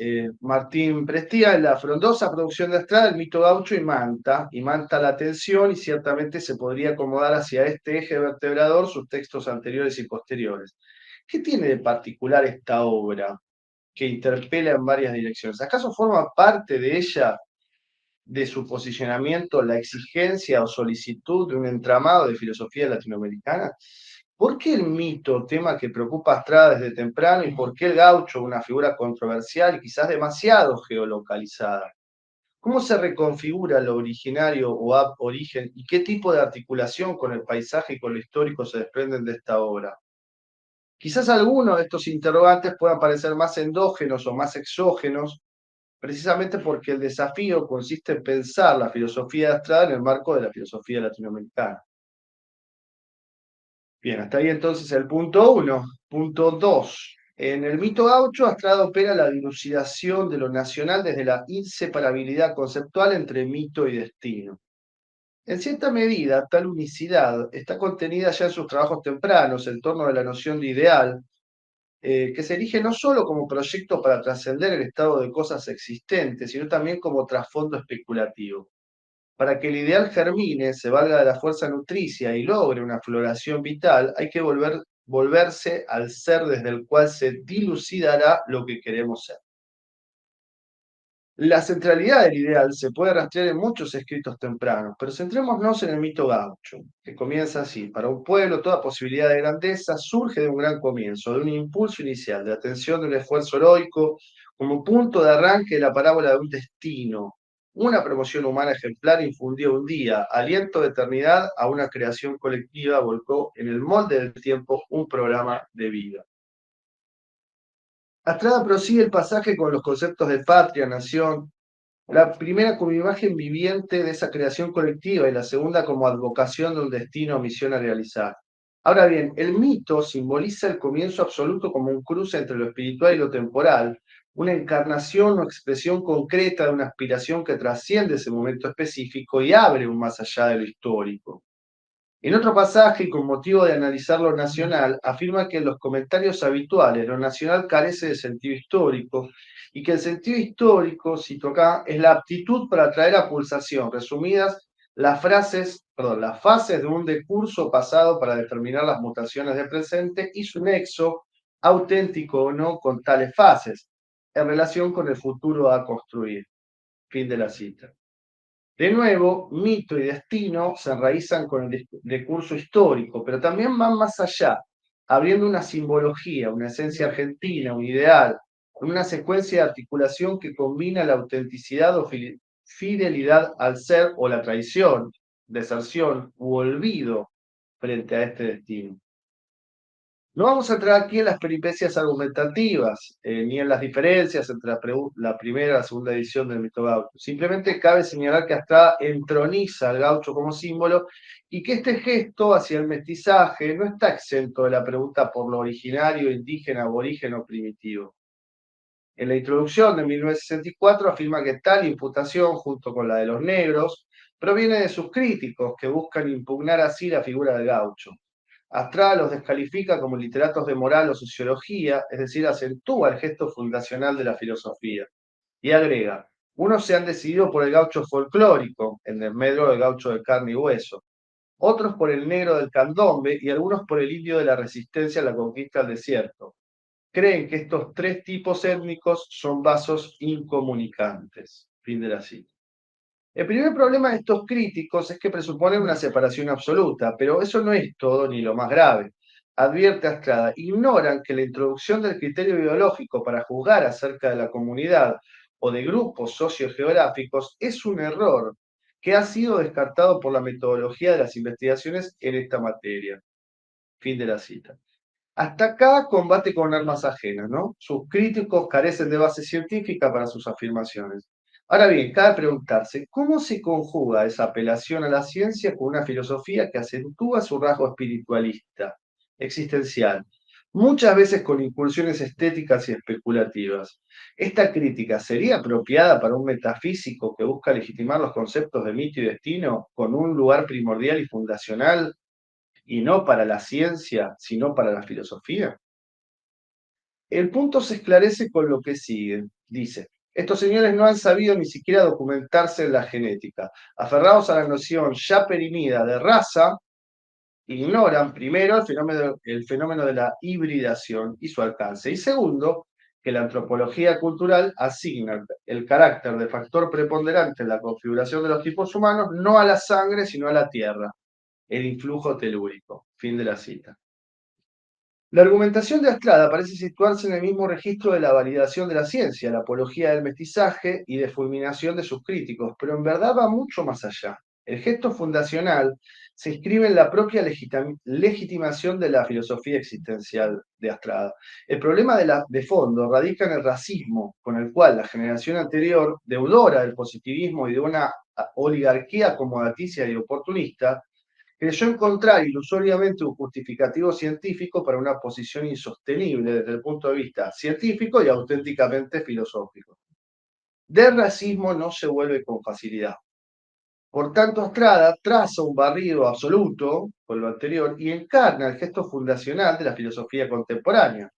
Martín Prestía, en la frondosa producción de Astrada, el mito gaucho imanta la atención y ciertamente se podría acomodar hacia este eje vertebrador sus textos anteriores y posteriores. ¿Qué tiene de particular esta obra que interpela en varias direcciones? ¿Acaso forma parte de ella, de su posicionamiento, la exigencia o solicitud de un entramado de filosofía latinoamericana? ¿Por qué el mito, tema que preocupa a Estrada desde temprano, y por qué el gaucho, una figura controversial y quizás demasiado geolocalizada? ¿Cómo se reconfigura lo originario o origen y qué tipo de articulación con el paisaje y con lo histórico se desprenden de esta obra? Quizás algunos de estos interrogantes puedan parecer más endógenos o más exógenos, precisamente porque el desafío consiste en pensar la filosofía de Estrada en el marco de la filosofía latinoamericana. Bien, hasta ahí entonces el punto 1. Punto 2. En el mito gaucho, Astrada opera la dilucidación de lo nacional desde la inseparabilidad conceptual entre mito y destino. En cierta medida, tal unicidad está contenida ya en sus trabajos tempranos en torno de la noción de ideal, que se erige no solo como proyecto para trascender el estado de cosas existentes, sino también como trasfondo especulativo. Para que el ideal germine, se valga de la fuerza nutricia y logre una floración vital, hay que volverse al ser desde el cual se dilucidará lo que queremos ser. La centralidad del ideal se puede rastrear en muchos escritos tempranos, pero centrémonos en el mito gaucho, que comienza así. Para un pueblo, toda posibilidad de grandeza surge de un gran comienzo, de un impulso inicial, de atención de un esfuerzo heroico, como punto de arranque de la parábola de un destino. Una promoción humana ejemplar infundió un día, aliento de eternidad a una creación colectiva, volcó en el molde del tiempo un programa de vida. Astrada prosigue el pasaje con los conceptos de patria, nación, la primera como imagen viviente de esa creación colectiva y la segunda como advocación de un destino o misión a realizar. Ahora bien, el mito simboliza el comienzo absoluto como un cruce entre lo espiritual y lo temporal, una encarnación o expresión concreta de una aspiración que trasciende ese momento específico y abre un más allá de lo histórico. En otro pasaje, y con motivo de analizar lo nacional, afirma que en los comentarios habituales lo nacional carece de sentido histórico y que el sentido histórico, cito acá, es la aptitud para traer a pulsación, resumidas, las fases de un decurso pasado para determinar las mutaciones del presente y su nexo, auténtico o no, con tales fases, en relación con el futuro a construir. Fin de la cita. De nuevo, mito y destino se enraizan con el discurso histórico, pero también van más allá, abriendo una simbología, una esencia argentina, un ideal, una secuencia de articulación que combina la autenticidad o fidelidad al ser o la traición, deserción u olvido frente a este destino. No vamos a entrar aquí en las peripecias argumentativas, ni en las diferencias entre la primera y la segunda edición del mito gaucho. Simplemente cabe señalar que Astrada entroniza al gaucho como símbolo y que este gesto hacia el mestizaje no está exento de la pregunta por lo originario, indígena, aborigen o primitivo. En la introducción de 1964 afirma que tal imputación, junto con la de los negros, proviene de sus críticos que buscan impugnar así la figura del gaucho. Astrada los descalifica como literatos de moral o sociología, es decir, acentúa el gesto fundacional de la filosofía. Y agrega, unos se han decidido por el gaucho folclórico, en desmedro del gaucho de carne y hueso, otros por el negro del candombe y algunos por el indio de la resistencia a la conquista del desierto. Creen que estos tres tipos étnicos son vasos incomunicantes. Fin de la cita. El primer problema de estos críticos es que presuponen una separación absoluta, pero eso no es todo ni lo más grave. Advierte Astrada, ignoran que la introducción del criterio ideológico para juzgar acerca de la comunidad o de grupos sociogeográficos es un error que ha sido descartado por la metodología de las investigaciones en esta materia. Fin de la cita. Hasta acá combate con armas ajenas, ¿no? Sus críticos carecen de base científica para sus afirmaciones. Ahora bien, cabe preguntarse, ¿cómo se conjuga esa apelación a la ciencia con una filosofía que acentúa su rasgo espiritualista, existencial, muchas veces con incursiones estéticas y especulativas? ¿Esta crítica sería apropiada para un metafísico que busca legitimar los conceptos de mito y destino con un lugar primordial y fundacional, y no para la ciencia, sino para la filosofía? El punto se esclarece con lo que sigue. Dice, estos señores no han sabido ni siquiera documentarse en la genética. Aferrados a la noción ya perimida de raza, ignoran primero el fenómeno de la hibridación y su alcance. Y segundo, que la antropología cultural asigna el carácter de factor preponderante en la configuración de los tipos humanos no a la sangre, sino a la tierra, el influjo telúrico. Fin de la cita. La argumentación de Astrada parece situarse en el mismo registro de la validación de la ciencia, la apología del mestizaje y de fulminación de sus críticos, pero en verdad va mucho más allá. El gesto fundacional se inscribe en la propia legitimación de la filosofía existencial de Astrada. El problema de fondo radica en el racismo con el cual la generación anterior, deudora del positivismo y de una oligarquía acomodaticia y oportunista, creyó encontrar ilusoriamente un justificativo científico para una posición insostenible desde el punto de vista científico y auténticamente filosófico. Del racismo no se vuelve con facilidad. Por tanto, Astrada traza un barrido absoluto con lo anterior y encarna el gesto fundacional de la filosofía contemporánea.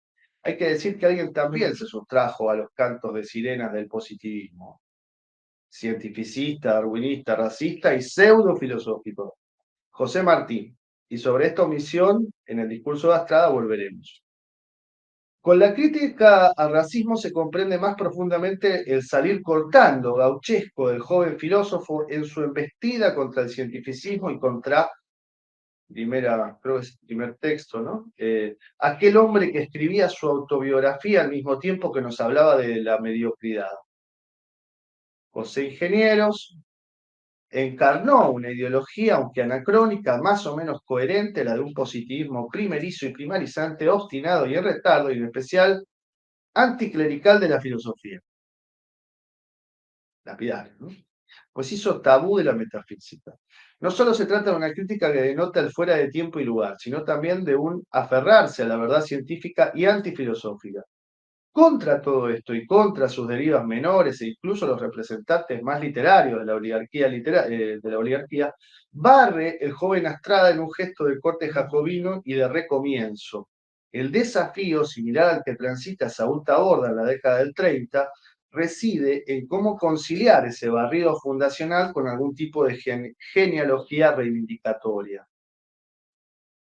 Hay que decir que alguien también se sustrajo a los cantos de sirenas del positivismo. Cientificista, darwinista, racista y pseudo-filosófico. José Martín. Y sobre esta omisión, en el discurso de Astrada volveremos. Con la crítica al racismo se comprende más profundamente el salir cortando gauchesco del joven filósofo en su embestida contra el cientificismo y contra, creo que es el primer texto, ¿no? Aquel hombre que escribía su autobiografía al mismo tiempo que nos hablaba de la mediocridad. José Ingenieros encarnó una ideología, aunque anacrónica, más o menos coherente, la de un positivismo primerizo y primarizante, obstinado y en retardo, y en especial anticlerical de la filosofía. Lapidario, ¿no? Pues hizo tabú de la metafísica. No solo se trata de una crítica que denota el fuera de tiempo y lugar, sino también de un aferrarse a la verdad científica y antifilosófica. Contra todo esto y contra sus derivas menores e incluso los representantes más literarios de la oligarquía, barre el joven Astrada en un gesto de corte jacobino y de recomienzo. El desafío, similar al que transita Saúl Taborda en la década del 30, reside en cómo conciliar ese barrido fundacional con algún tipo de genealogía reivindicatoria.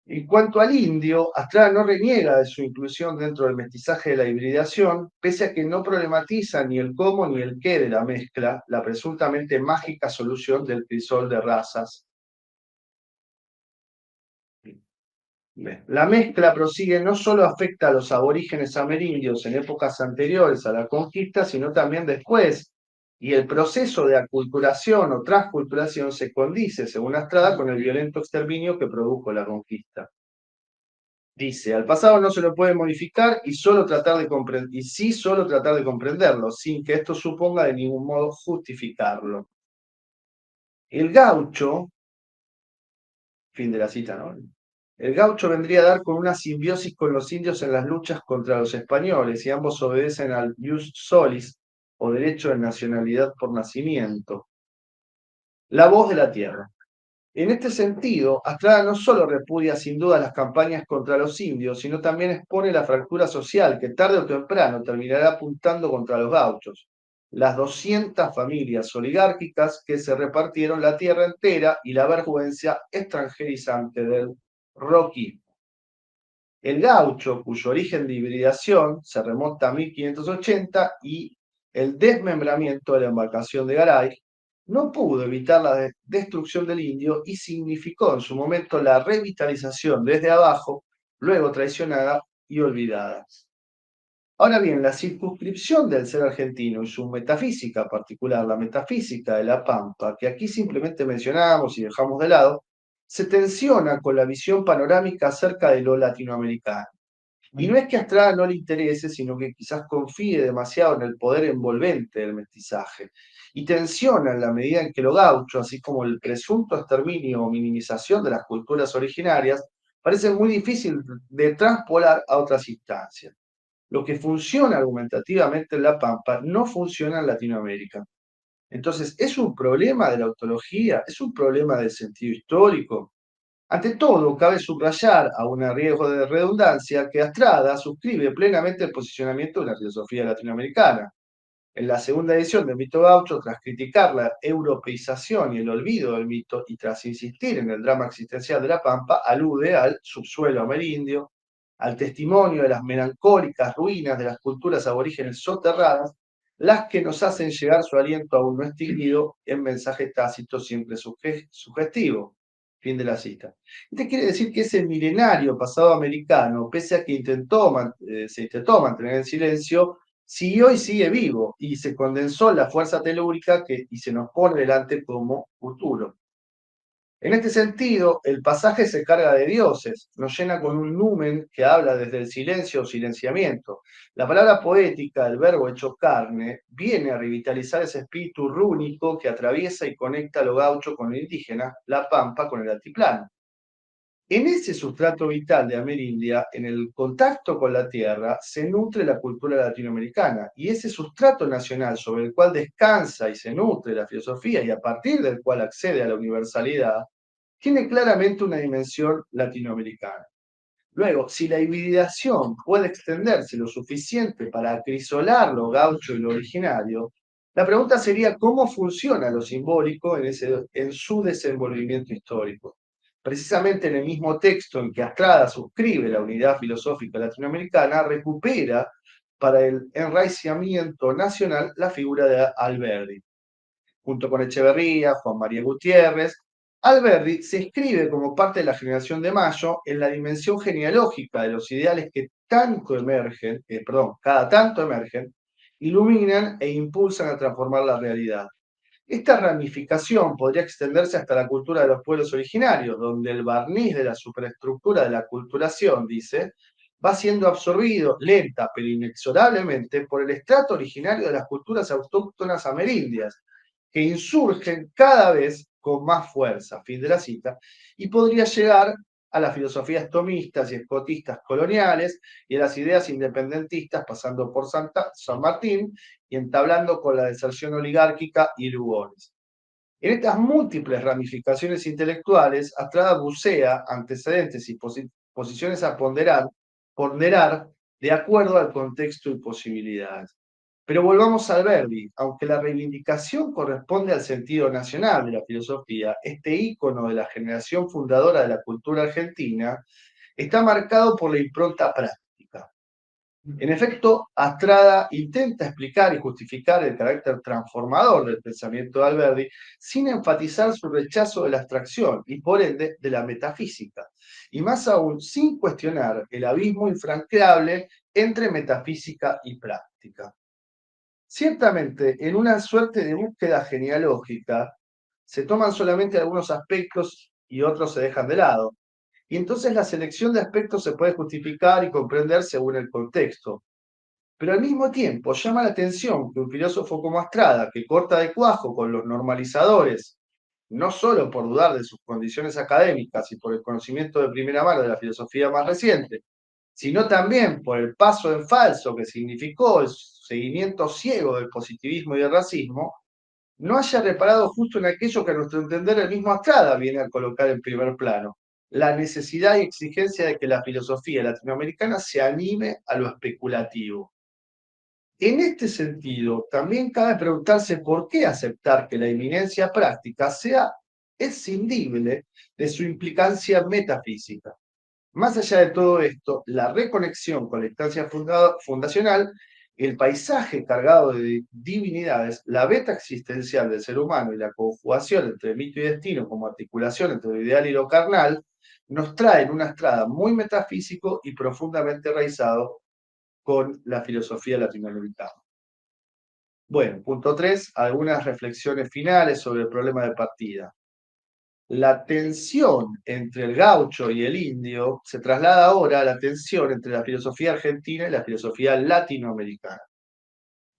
En cuanto al indio, Astrada no reniega de su inclusión dentro del mestizaje de la hibridación, pese a que no problematiza ni el cómo ni el qué de la mezcla, la presuntamente mágica solución del crisol de razas. La mezcla, prosigue, no solo afecta a los aborígenes amerindios en épocas anteriores a la conquista, sino también después, y el proceso de aculturación o transculturación se condice, según Astrada, con el violento exterminio que produjo la conquista. Dice, al pasado no se lo puede modificar y solo tratar de comprenderlo, sin que esto suponga de ningún modo justificarlo. El gaucho, fin de la cita, ¿no? El gaucho vendría a dar con una simbiosis con los indios en las luchas contra los españoles y ambos obedecen al ius solis, o derecho de nacionalidad por nacimiento. La voz de la tierra. En este sentido, Astrada no solo repudia sin duda las campañas contra los indios, sino también expone la fractura social que tarde o temprano terminará apuntando contra los gauchos, las 200 familias oligárquicas que se repartieron la tierra entera y la vergüenza extranjerizante del roquismo. El gaucho, cuyo origen de hibridación se remonta a 1580 y el desmembramiento de la embarcación de Garay, no pudo evitar la destrucción del indio y significó en su momento la revitalización desde abajo, luego traicionada y olvidada. Ahora bien, la circunscripción del ser argentino y su metafísica particular, la metafísica de la Pampa, que aquí simplemente mencionamos y dejamos de lado, se tensiona con la visión panorámica acerca de lo latinoamericano. Y no es que a Astrada no le interese, sino que quizás confíe demasiado en el poder envolvente del mestizaje. Y tensiona en la medida en que lo gaucho, así como el presunto exterminio o minimización de las culturas originarias, parece muy difícil de transpolar a otras instancias. Lo que funciona argumentativamente en La Pampa no funciona en Latinoamérica. Entonces, ¿es un problema de la ontología? ¿Es un problema del sentido histórico? Ante todo, cabe subrayar, a un riesgo de redundancia, que Astrada suscribe plenamente el posicionamiento de la filosofía latinoamericana. En la segunda edición del Mito Gaucho, tras criticar la europeización y el olvido del mito y tras insistir en el drama existencial de la Pampa, alude al subsuelo amerindio, al testimonio de las melancólicas ruinas de las culturas aborígenes soterradas, las que nos hacen llegar su aliento aún no extinguido en mensaje tácito siempre sugestivo. Fin de la cita. Esto quiere decir que ese milenario pasado americano, pese a que se intentó mantener en silencio, siguió y sigue vivo y se condensó la fuerza telúrica y se nos pone delante como futuro. En este sentido, el pasaje se carga de dioses, nos llena con un numen que habla desde el silencio o silenciamiento. La palabra poética, el verbo hecho carne, viene a revitalizar ese espíritu rúnico que atraviesa y conecta lo gaucho con el indígena, la pampa con el altiplano. En ese sustrato vital de Amerindia, en el contacto con la tierra, se nutre la cultura latinoamericana y ese sustrato nacional sobre el cual descansa y se nutre la filosofía y a partir del cual accede a la universalidad, tiene claramente una dimensión latinoamericana. Luego, si la hibridación puede extenderse lo suficiente para acrisolar lo gaucho y lo originario, la pregunta sería cómo funciona lo simbólico en su desenvolvimiento histórico. Precisamente en el mismo texto en que Astrada suscribe la unidad filosófica latinoamericana, recupera para el enraizamiento nacional la figura de Alberdi. Junto con Echeverría, Juan María Gutiérrez, Alberdi se inscribe como parte de la generación de Mayo en la dimensión genealógica de los ideales que cada tanto emergen, iluminan e impulsan a transformar la realidad. Esta ramificación podría extenderse hasta la cultura de los pueblos originarios, donde el barniz de la superestructura de la aculturación, dice, va siendo absorbido lenta pero inexorablemente por el estrato originario de las culturas autóctonas amerindias, que insurgen cada vez con más fuerza, fin de la cita, y podría llegar a las filosofías tomistas y escotistas coloniales y a las ideas independentistas, pasando por San Martín y entablando con la deserción oligárquica y Lugones. En estas múltiples ramificaciones intelectuales, Astrada bucea antecedentes y posiciones a ponderar de acuerdo al contexto y posibilidades. Pero volvamos al Alberdi, aunque la reivindicación corresponde al sentido nacional de la filosofía, este ícono de la generación fundadora de la cultura argentina está marcado por la impronta práctica. En efecto, Astrada intenta explicar y justificar el carácter transformador del pensamiento de Alberdi sin enfatizar su rechazo de la abstracción y por ende de la metafísica, y más aún sin cuestionar el abismo infranqueable entre metafísica y práctica. Ciertamente, en una suerte de búsqueda genealógica, se toman solamente algunos aspectos y otros se dejan de lado. Y entonces la selección de aspectos se puede justificar y comprender según el contexto. Pero al mismo tiempo llama la atención que un filósofo como Astrada, que corta de cuajo con los normalizadores, no solo por dudar de sus condiciones académicas y por el conocimiento de primera mano de la filosofía más reciente, sino también por el paso en falso que significó el seguimiento ciego del positivismo y del racismo, no haya reparado justo en aquello que a nuestro entender el mismo Astrada viene a colocar en primer plano, la necesidad y exigencia de que la filosofía latinoamericana se anime a lo especulativo. En este sentido, también cabe preguntarse por qué aceptar que la inminencia práctica sea escindible de su implicancia metafísica. Más allá de todo esto, la reconexión con la instancia fundacional, el paisaje cargado de divinidades, la beta existencial del ser humano y la conjugación entre mito y destino como articulación entre lo ideal y lo carnal, nos traen una Astrada muy metafísico y profundamente enraizado con la filosofía latinoamericana. Bueno, punto 3, algunas reflexiones finales sobre el problema de partida. La tensión entre el gaucho y el indio se traslada ahora a la tensión entre la filosofía argentina y la filosofía latinoamericana.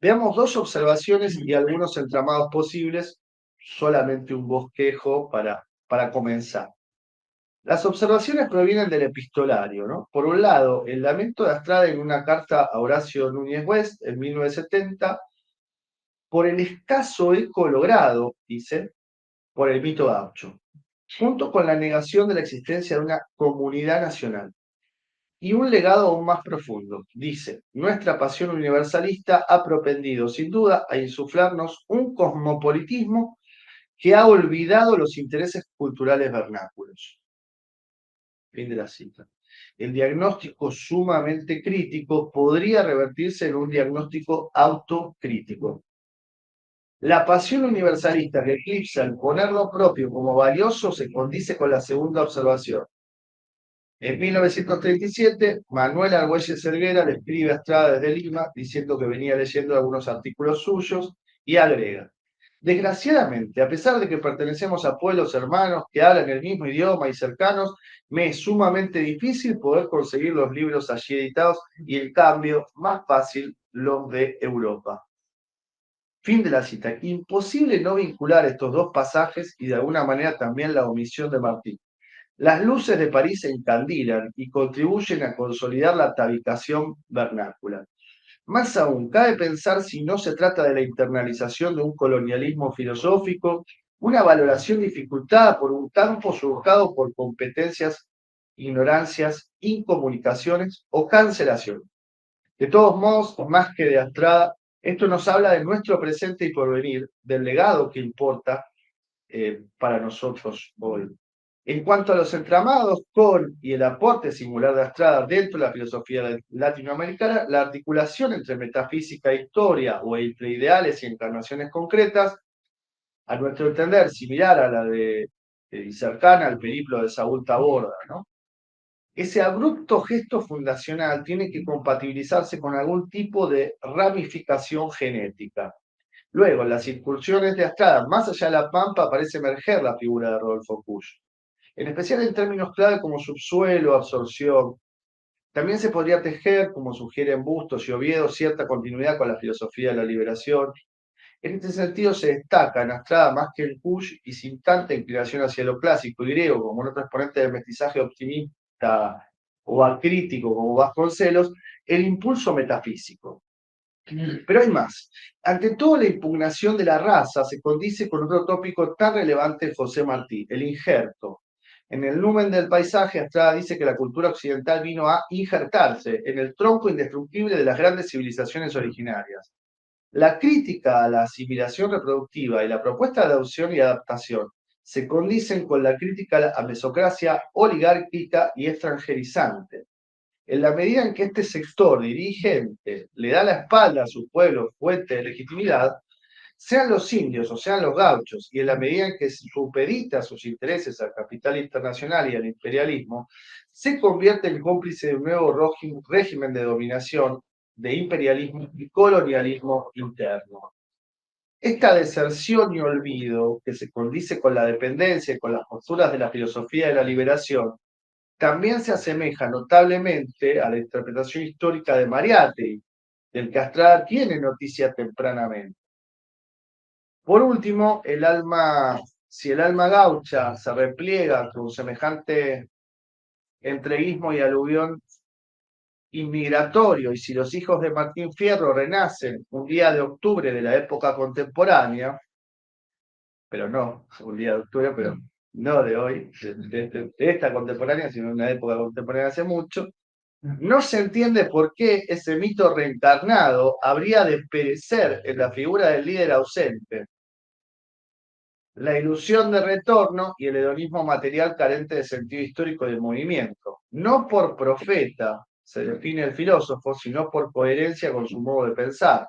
Veamos dos observaciones y algunos entramados posibles, solamente un bosquejo para comenzar. Las observaciones provienen del epistolario, ¿no? Por un lado, el lamento de Astrada en una carta a Horacio Núñez West en 1970, por el escaso eco logrado, dice, por el mito gaucho, junto con la negación de la existencia de una comunidad nacional. Y un legado aún más profundo, dice, nuestra pasión universalista ha propendido sin duda a insuflarnos un cosmopolitismo que ha olvidado los intereses culturales vernáculos. Fin de la cita. El diagnóstico sumamente crítico podría revertirse en un diagnóstico autocrítico. La pasión universalista que eclipsa el poner lo propio como valioso se condice con la segunda observación. En 1937, Manuel Argüelles Cerguera le escribe a Astrada desde Lima diciendo que venía leyendo algunos artículos suyos y agrega: desgraciadamente, a pesar de que pertenecemos a pueblos hermanos que hablan el mismo idioma y cercanos, me es sumamente difícil poder conseguir los libros allí editados y, en cambio, más fácil los de Europa. Fin de la cita. Imposible no vincular estos dos pasajes y de alguna manera también la omisión de Martí. Las luces de París se encandilan y contribuyen a consolidar la tabicación vernácula. Más aún, cabe pensar si no se trata de la internalización de un colonialismo filosófico, una valoración dificultada por un campo surcado por competencias, ignorancias, incomunicaciones o cancelación. De todos modos, más que de Astrada, esto nos habla de nuestro presente y porvenir, del legado que importa para nosotros hoy. En cuanto a los entramados con y el aporte singular de Astrada dentro de la filosofía latinoamericana, la articulación entre metafísica e historia o entre ideales y encarnaciones concretas, a nuestro entender, similar a la y cercana al periplo de Saúl Taborda, ¿no? Ese abrupto gesto fundacional tiene que compatibilizarse con algún tipo de ramificación genética. Luego, en las incursiones de Astrada, más allá de la Pampa, parece emerger la figura de Rodolfo Puig, en especial en términos clave como subsuelo, absorción. También se podría tejer, como sugieren Bustos y Oviedo, cierta continuidad con la filosofía de la liberación. En este sentido se destaca en Astrada más que el Puig y sin tanta inclinación hacia lo clásico y griego, como en otro exponente del mestizaje optimista o acrítico como Vasconcelos, el impulso metafísico. Pero hay más. Ante todo, la impugnación de la raza se condice con otro tópico tan relevante de José Martí, el injerto. En el Numen del Paisaje, Astrada dice que la cultura occidental vino a injertarse en el tronco indestructible de las grandes civilizaciones originarias. La crítica a la asimilación reproductiva y la propuesta de adopción y adaptación se condicen con la crítica a la mesocracia oligárquica y extranjerizante. En la medida en que este sector dirigente le da la espalda a su pueblo fuente de legitimidad, sean los indios o sean los gauchos, y en la medida en que supedita sus intereses al capital internacional y al imperialismo, se convierte en cómplice de un nuevo régimen de dominación, de imperialismo y colonialismo interno. Esta deserción y olvido, que se condice con la dependencia y con las posturas de la filosofía de la liberación, también se asemeja notablemente a la interpretación histórica de Mariátegui, del que Astrada tiene noticia tempranamente. Por último, si el alma gaucha se repliega con semejante entreguismo y aluvión inmigratorio, y si los hijos de Martín Fierro renacen un día de octubre de la época contemporánea, pero no, un día de octubre, pero no de hoy, de esta contemporánea, sino de una época contemporánea hace mucho, no se entiende por qué ese mito reencarnado habría de perecer en la figura del líder ausente. La ilusión de retorno y el hedonismo material carente de sentido histórico del movimiento. No por profeta se define el filósofo, sino por coherencia con su modo de pensar.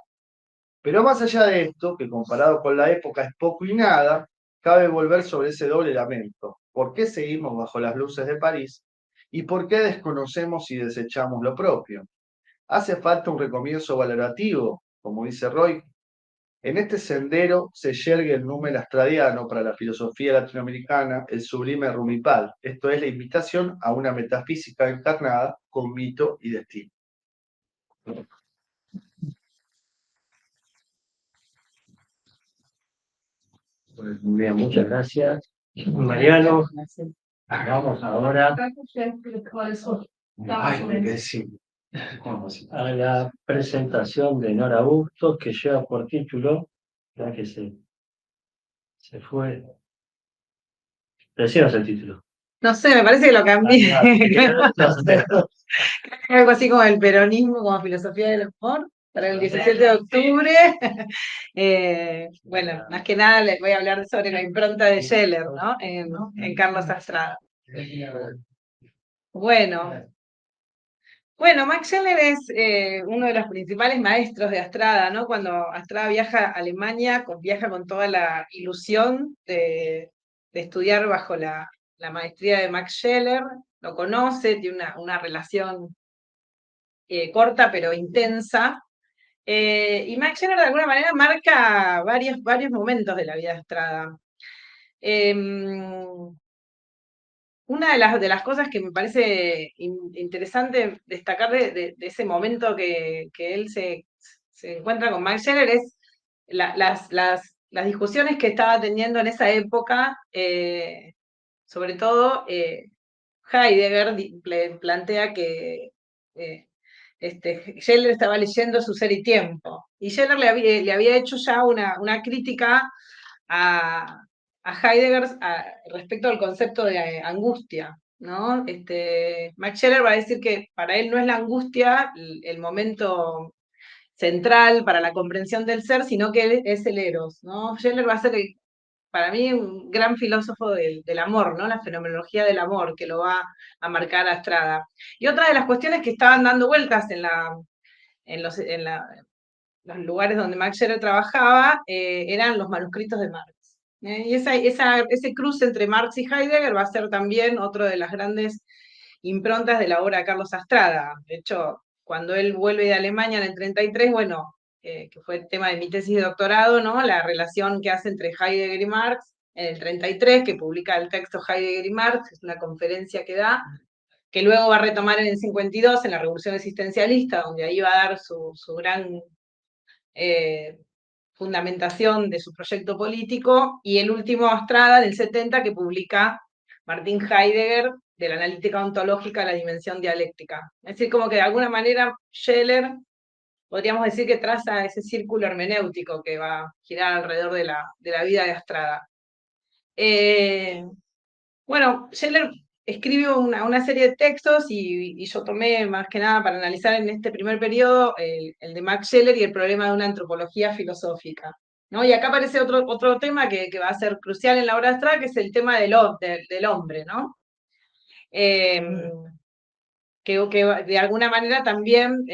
Pero más allá de esto, que comparado con la época es poco y nada, cabe volver sobre ese doble lamento. ¿Por qué seguimos bajo las luces de París? ¿Y por qué desconocemos y desechamos lo propio? ¿Hace falta un recomienzo valorativo, como dice Roy? En este sendero se yergue el número astradiano para la filosofía latinoamericana, el sublime Rumipal, esto es la invitación a una metafísica encarnada con mito y destino. Pues, muy bien, muchas gracias, Mariano. Vamos ahora a la presentación de Nora Bustos, que lleva por título, ya que se fue. Decías el título. No sé, me parece que lo cambié. Algo así como el peronismo como filosofía del amor para el 17 de octubre. Bueno, más que nada les voy a hablar sobre la impronta de Scheler, ¿no? En Carlos Astrada. Bueno, Max Scheler es uno de los principales maestros de Astrada, ¿no? Cuando Astrada viaja a Alemania, viaja con toda la ilusión de estudiar bajo la maestría de Max Scheler, lo conoce, tiene una relación corta pero intensa, y Max Scheler de alguna manera marca varios momentos de la vida de Astrada. Una de las cosas que me parece interesante destacar de ese momento que él se encuentra con Max Scheler es las discusiones que estaba teniendo en esa época, sobre todo Heidegger plantea que Scheler estaba leyendo Su ser y tiempo, y Scheler le había hecho ya una crítica a Heidegger respecto al concepto de angustia, ¿no? Max Scheler va a decir que para él no es la angustia el momento central para la comprensión del ser, sino que él es el eros, ¿no? Scheler va a ser, para mí, un gran filósofo del amor, ¿no? La fenomenología del amor, que lo va a marcar a Astrada. Y otra de las cuestiones que estaban dando vueltas en los lugares donde Max Scheler trabajaba eran los manuscritos de Marx. Y ese cruce entre Marx y Heidegger va a ser también otro de las grandes improntas de la obra de Carlos Astrada. De hecho, cuando él vuelve de Alemania en el 33, bueno, que fue el tema de mi tesis de doctorado, ¿no? La relación que hace entre Heidegger y Marx en el 33, que publica el texto Heidegger y Marx, es una conferencia que da, que luego va a retomar en el 52, en la Revolución Existencialista, donde ahí va a dar su gran fundamentación de su proyecto político, y el último Astrada del 70, que publica Martin Heidegger, de la analítica ontológica a la dimensión dialéctica. Es decir, como que de alguna manera Scheler, podríamos decir que traza ese círculo hermenéutico que va a girar alrededor de la vida de Astrada. Bueno, Scheler escribe una serie de textos y yo tomé más que nada para analizar en este primer periodo el de Max Scheler y el problema de una antropología filosófica, ¿no? Y acá aparece otro tema que va a ser crucial en la obra de Astrada, que es el tema del hombre, ¿no? Que de alguna manera también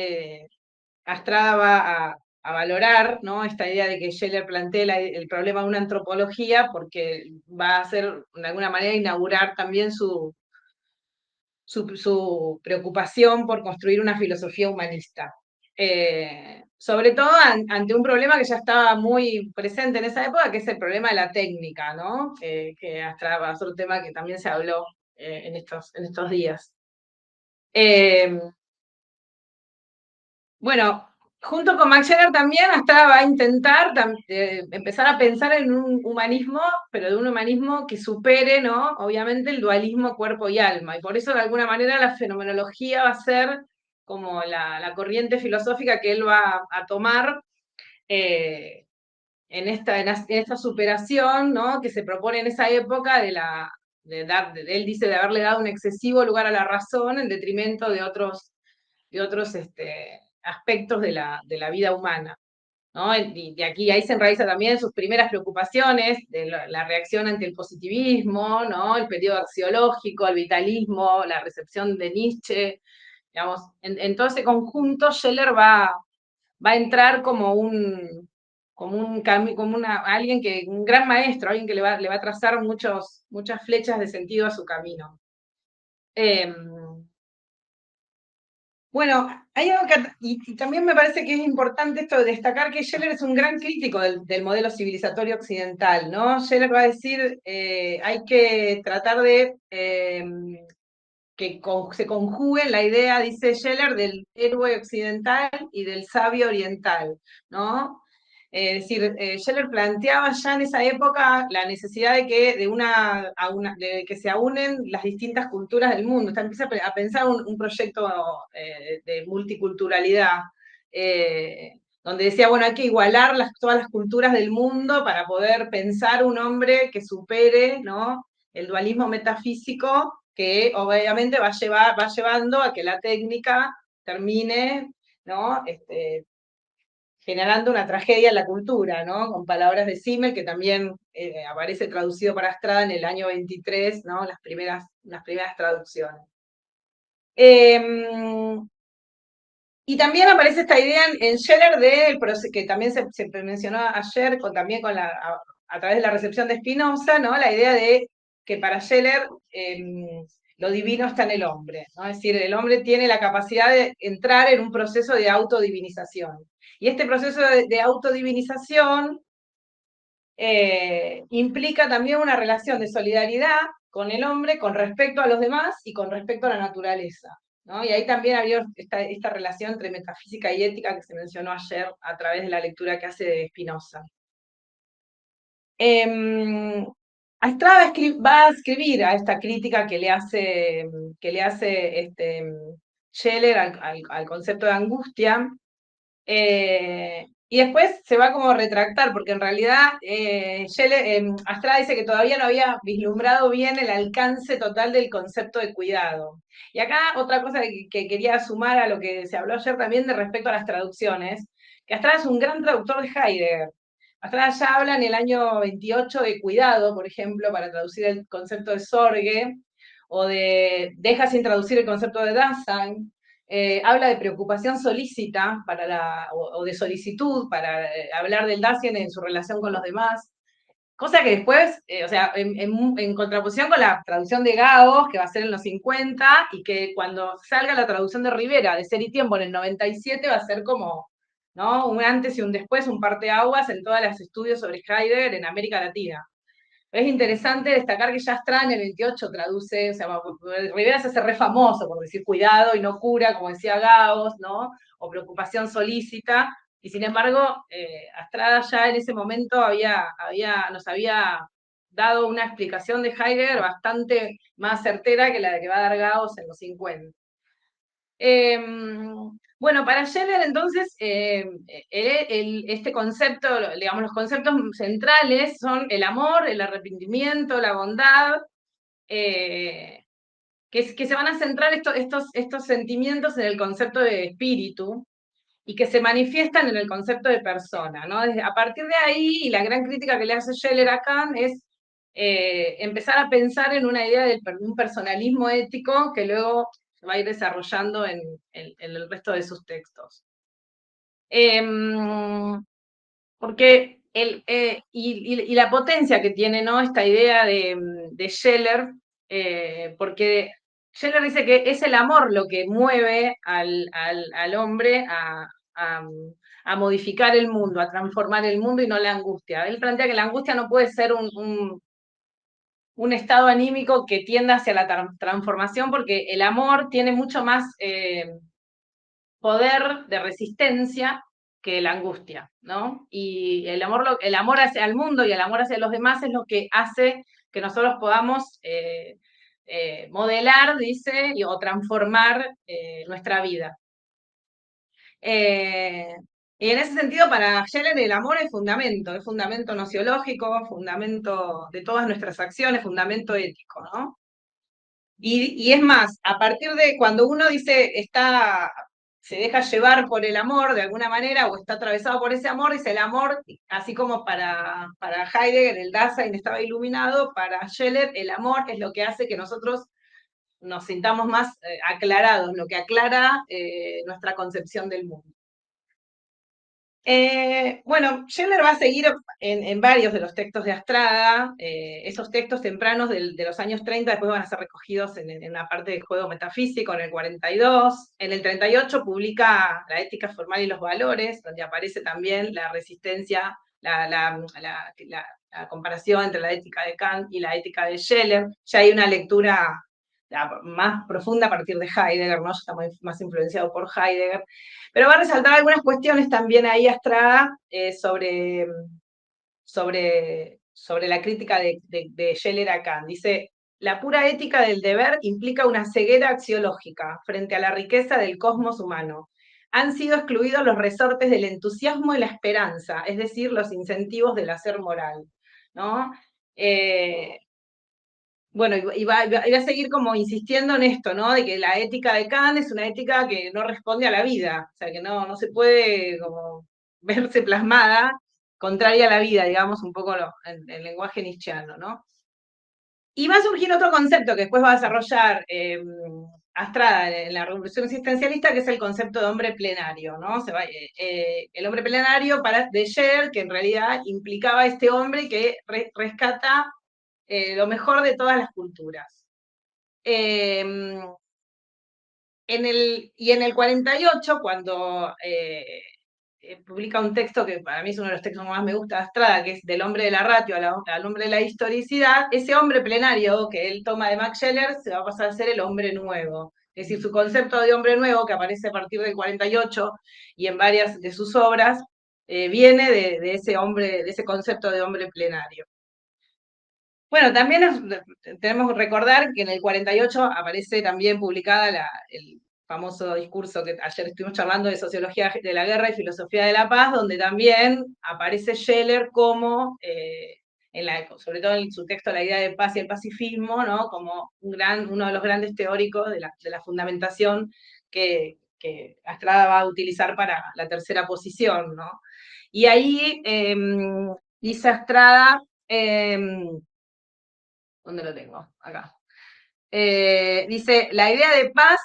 Astrada va a valorar, ¿no? Esta idea de que Scheler plantea el problema de una antropología, porque va a hacer, de alguna manera, inaugurar también su preocupación por construir una filosofía humanista. Sobre todo ante un problema que ya estaba muy presente en esa época, que es el problema de la técnica, ¿no? Que hasta va a ser un tema que también se habló en estos días. Bueno, junto con Max Scheler también hasta va a intentar empezar a pensar en un humanismo, pero de un humanismo que supere, ¿no? Obviamente, el dualismo cuerpo y alma. Y por eso, de alguna manera, la fenomenología va a ser como la corriente filosófica que él va a tomar esta superación, ¿no? Que se propone en esa época él dice de haberle dado un excesivo lugar a la razón en detrimento de otros aspectos de la vida humana, ¿no? Y de aquí ahí se enraiza también sus primeras preocupaciones de la reacción ante el positivismo, ¿no? El periodo axiológico, el vitalismo, la recepción de Nietzsche, digamos, en todo ese conjunto Scheler va a entrar como un un gran maestro, alguien que le va a trazar muchas flechas de sentido a su camino. Bueno, hay algo y también me parece que es importante esto de destacar que Scheler es un gran crítico del modelo civilizatorio occidental, ¿no? Scheler va a decir, hay que tratar de que se conjugue la idea, dice Scheler, del héroe occidental y del sabio oriental, ¿no? Es decir, Scheler planteaba ya en esa época la necesidad de que se aunen las distintas culturas del mundo. Empieza a pensar un proyecto de multiculturalidad, donde decía, bueno, hay que igualar todas las culturas del mundo para poder pensar un hombre que supere, ¿no?, el dualismo metafísico, que obviamente va llevando a que la técnica termine, ¿no?, generando una tragedia en la cultura, ¿no? Con palabras de Simmel, que también aparece traducido para Estrada en el año 23, ¿no? Las primeras traducciones. Y también aparece esta idea en Scheler que también se mencionó ayer, a través de la recepción de Spinoza, ¿no? La idea de que para Scheler lo divino está en el hombre, ¿no? Es decir, el hombre tiene la capacidad de entrar en un proceso de autodivinización. Y este proceso de autodivinización implica también una relación de solidaridad con el hombre con respecto a los demás y con respecto a la naturaleza, ¿no? Y ahí también había esta relación entre metafísica y ética que se mencionó ayer a través de la lectura que hace de Spinoza. Estrada va a escribir a esta crítica que le hace Scheler al concepto de angustia, y después se va como a retractar, porque en realidad Estrada dice que todavía no había vislumbrado bien el alcance total del concepto de cuidado. Y acá otra cosa que quería sumar a lo que se habló ayer también de respecto a las traducciones, que Estrada es un gran traductor de Heidegger. Estrada ya habla en el año 28 de cuidado, por ejemplo, para traducir el concepto de Sorge, o deja sin traducir el concepto de Dasein. Habla de preocupación solícita o de solicitud para hablar del Dasein en su relación con los demás, cosa que después, o sea, en contraposición con la traducción de Gauss, que va a ser en los 50, y que cuando salga la traducción de Rivera, de Ser y Tiempo, en el 97, va a ser como, ¿no?, un antes y un después, un parteaguas en todos los estudios sobre Heidegger en América Latina. Es interesante destacar que ya Estrada en el 28 traduce, o sea, Rivera se hace re famoso por decir cuidado y no cura, como decía Gauss, ¿no? O preocupación solícita, y sin embargo, Estrada ya en ese momento nos había dado una explicación de Heidegger bastante más certera que la que va a dar Gauss en los 50. Bueno, para Scheler, entonces, este concepto, digamos, los conceptos centrales son el amor, el arrepentimiento, la bondad, que se van a centrar estos sentimientos en el concepto de espíritu y que se manifiestan en el concepto de persona, ¿no? A partir de ahí, y la gran crítica que le hace Scheler a Kant es empezar a pensar en una idea de un personalismo ético que luego va a ir desarrollando en el resto de sus textos. Porque y la potencia que tiene, ¿no?, esta idea de Scheler, porque Scheler dice que es el amor lo que mueve al hombre a modificar el mundo, a transformar el mundo y no la angustia. Él plantea que la angustia no puede ser un estado anímico que tienda hacia la transformación, porque el amor tiene mucho más poder de resistencia que la angustia, ¿no? Y el amor hacia el mundo y el amor hacia los demás es lo que hace que nosotros podamos modelar, dice, o transformar nuestra vida. Y en ese sentido, para Scheller el amor es fundamento nociológico, fundamento de todas nuestras acciones, fundamento ético, ¿no? Y es más, a partir de cuando uno dice se deja llevar por el amor de alguna manera o está atravesado por ese amor, es el amor, así como para Heidegger el Dasein estaba iluminado, para Scheller el amor es lo que hace que nosotros nos sintamos más aclarados, lo que aclara nuestra concepción del mundo. Bueno, Scheller va a seguir en varios de los textos de Astrada. Esos textos tempranos de los años 30 después van a ser recogidos en una parte del juego metafísico en el 42. En el 38 publica La ética formal y los valores, donde aparece también la resistencia, la comparación entre la ética de Kant y la ética de Scheller. Ya hay una lectura más profunda a partir de Heidegger, ¿no? Ya está más influenciado por Heidegger. Pero va a resaltar algunas cuestiones también ahí Astrada sobre la crítica de Scheller a Kant. Dice, la pura ética del deber implica una ceguera axiológica frente a la riqueza del cosmos humano. Han sido excluidos los resortes del entusiasmo y la esperanza, es decir, los incentivos del hacer moral, ¿no? Bueno, y va a seguir como insistiendo en esto, ¿no? De que la ética de Kant es una ética que no responde a la vida, o sea, que no se puede como verse plasmada contraria a la vida, digamos, un poco en el lenguaje nietzscheano, ¿no? Y va a surgir otro concepto que después va a desarrollar Astrada en la Revolución Existencialista, que es el concepto de hombre plenario, ¿no? El hombre plenario de Scheller, que en realidad implicaba este hombre que rescata lo mejor de todas las culturas. Y en el 48, cuando publica un texto que para mí es uno de los textos que más me gusta de Astrada, que es del hombre de la ratio al hombre de la historicidad, ese hombre plenario que él toma de Max Scheller se va a pasar a ser el hombre nuevo. Es decir, su concepto de hombre nuevo, que aparece a partir del 48 y en varias de sus obras, viene de ese concepto de hombre plenario. Bueno, también tenemos que recordar que en el 48 aparece también publicada el famoso discurso que ayer estuvimos charlando de sociología de la guerra y filosofía de la paz, donde también aparece Scheller como, sobre todo en su texto La idea de paz y el pacifismo, ¿no? Como uno de los grandes teóricos de la fundamentación que Astrada va a utilizar para la tercera posición, ¿no? Y ahí dice Astrada, ¿dónde lo tengo? Acá. Dice, la idea de paz,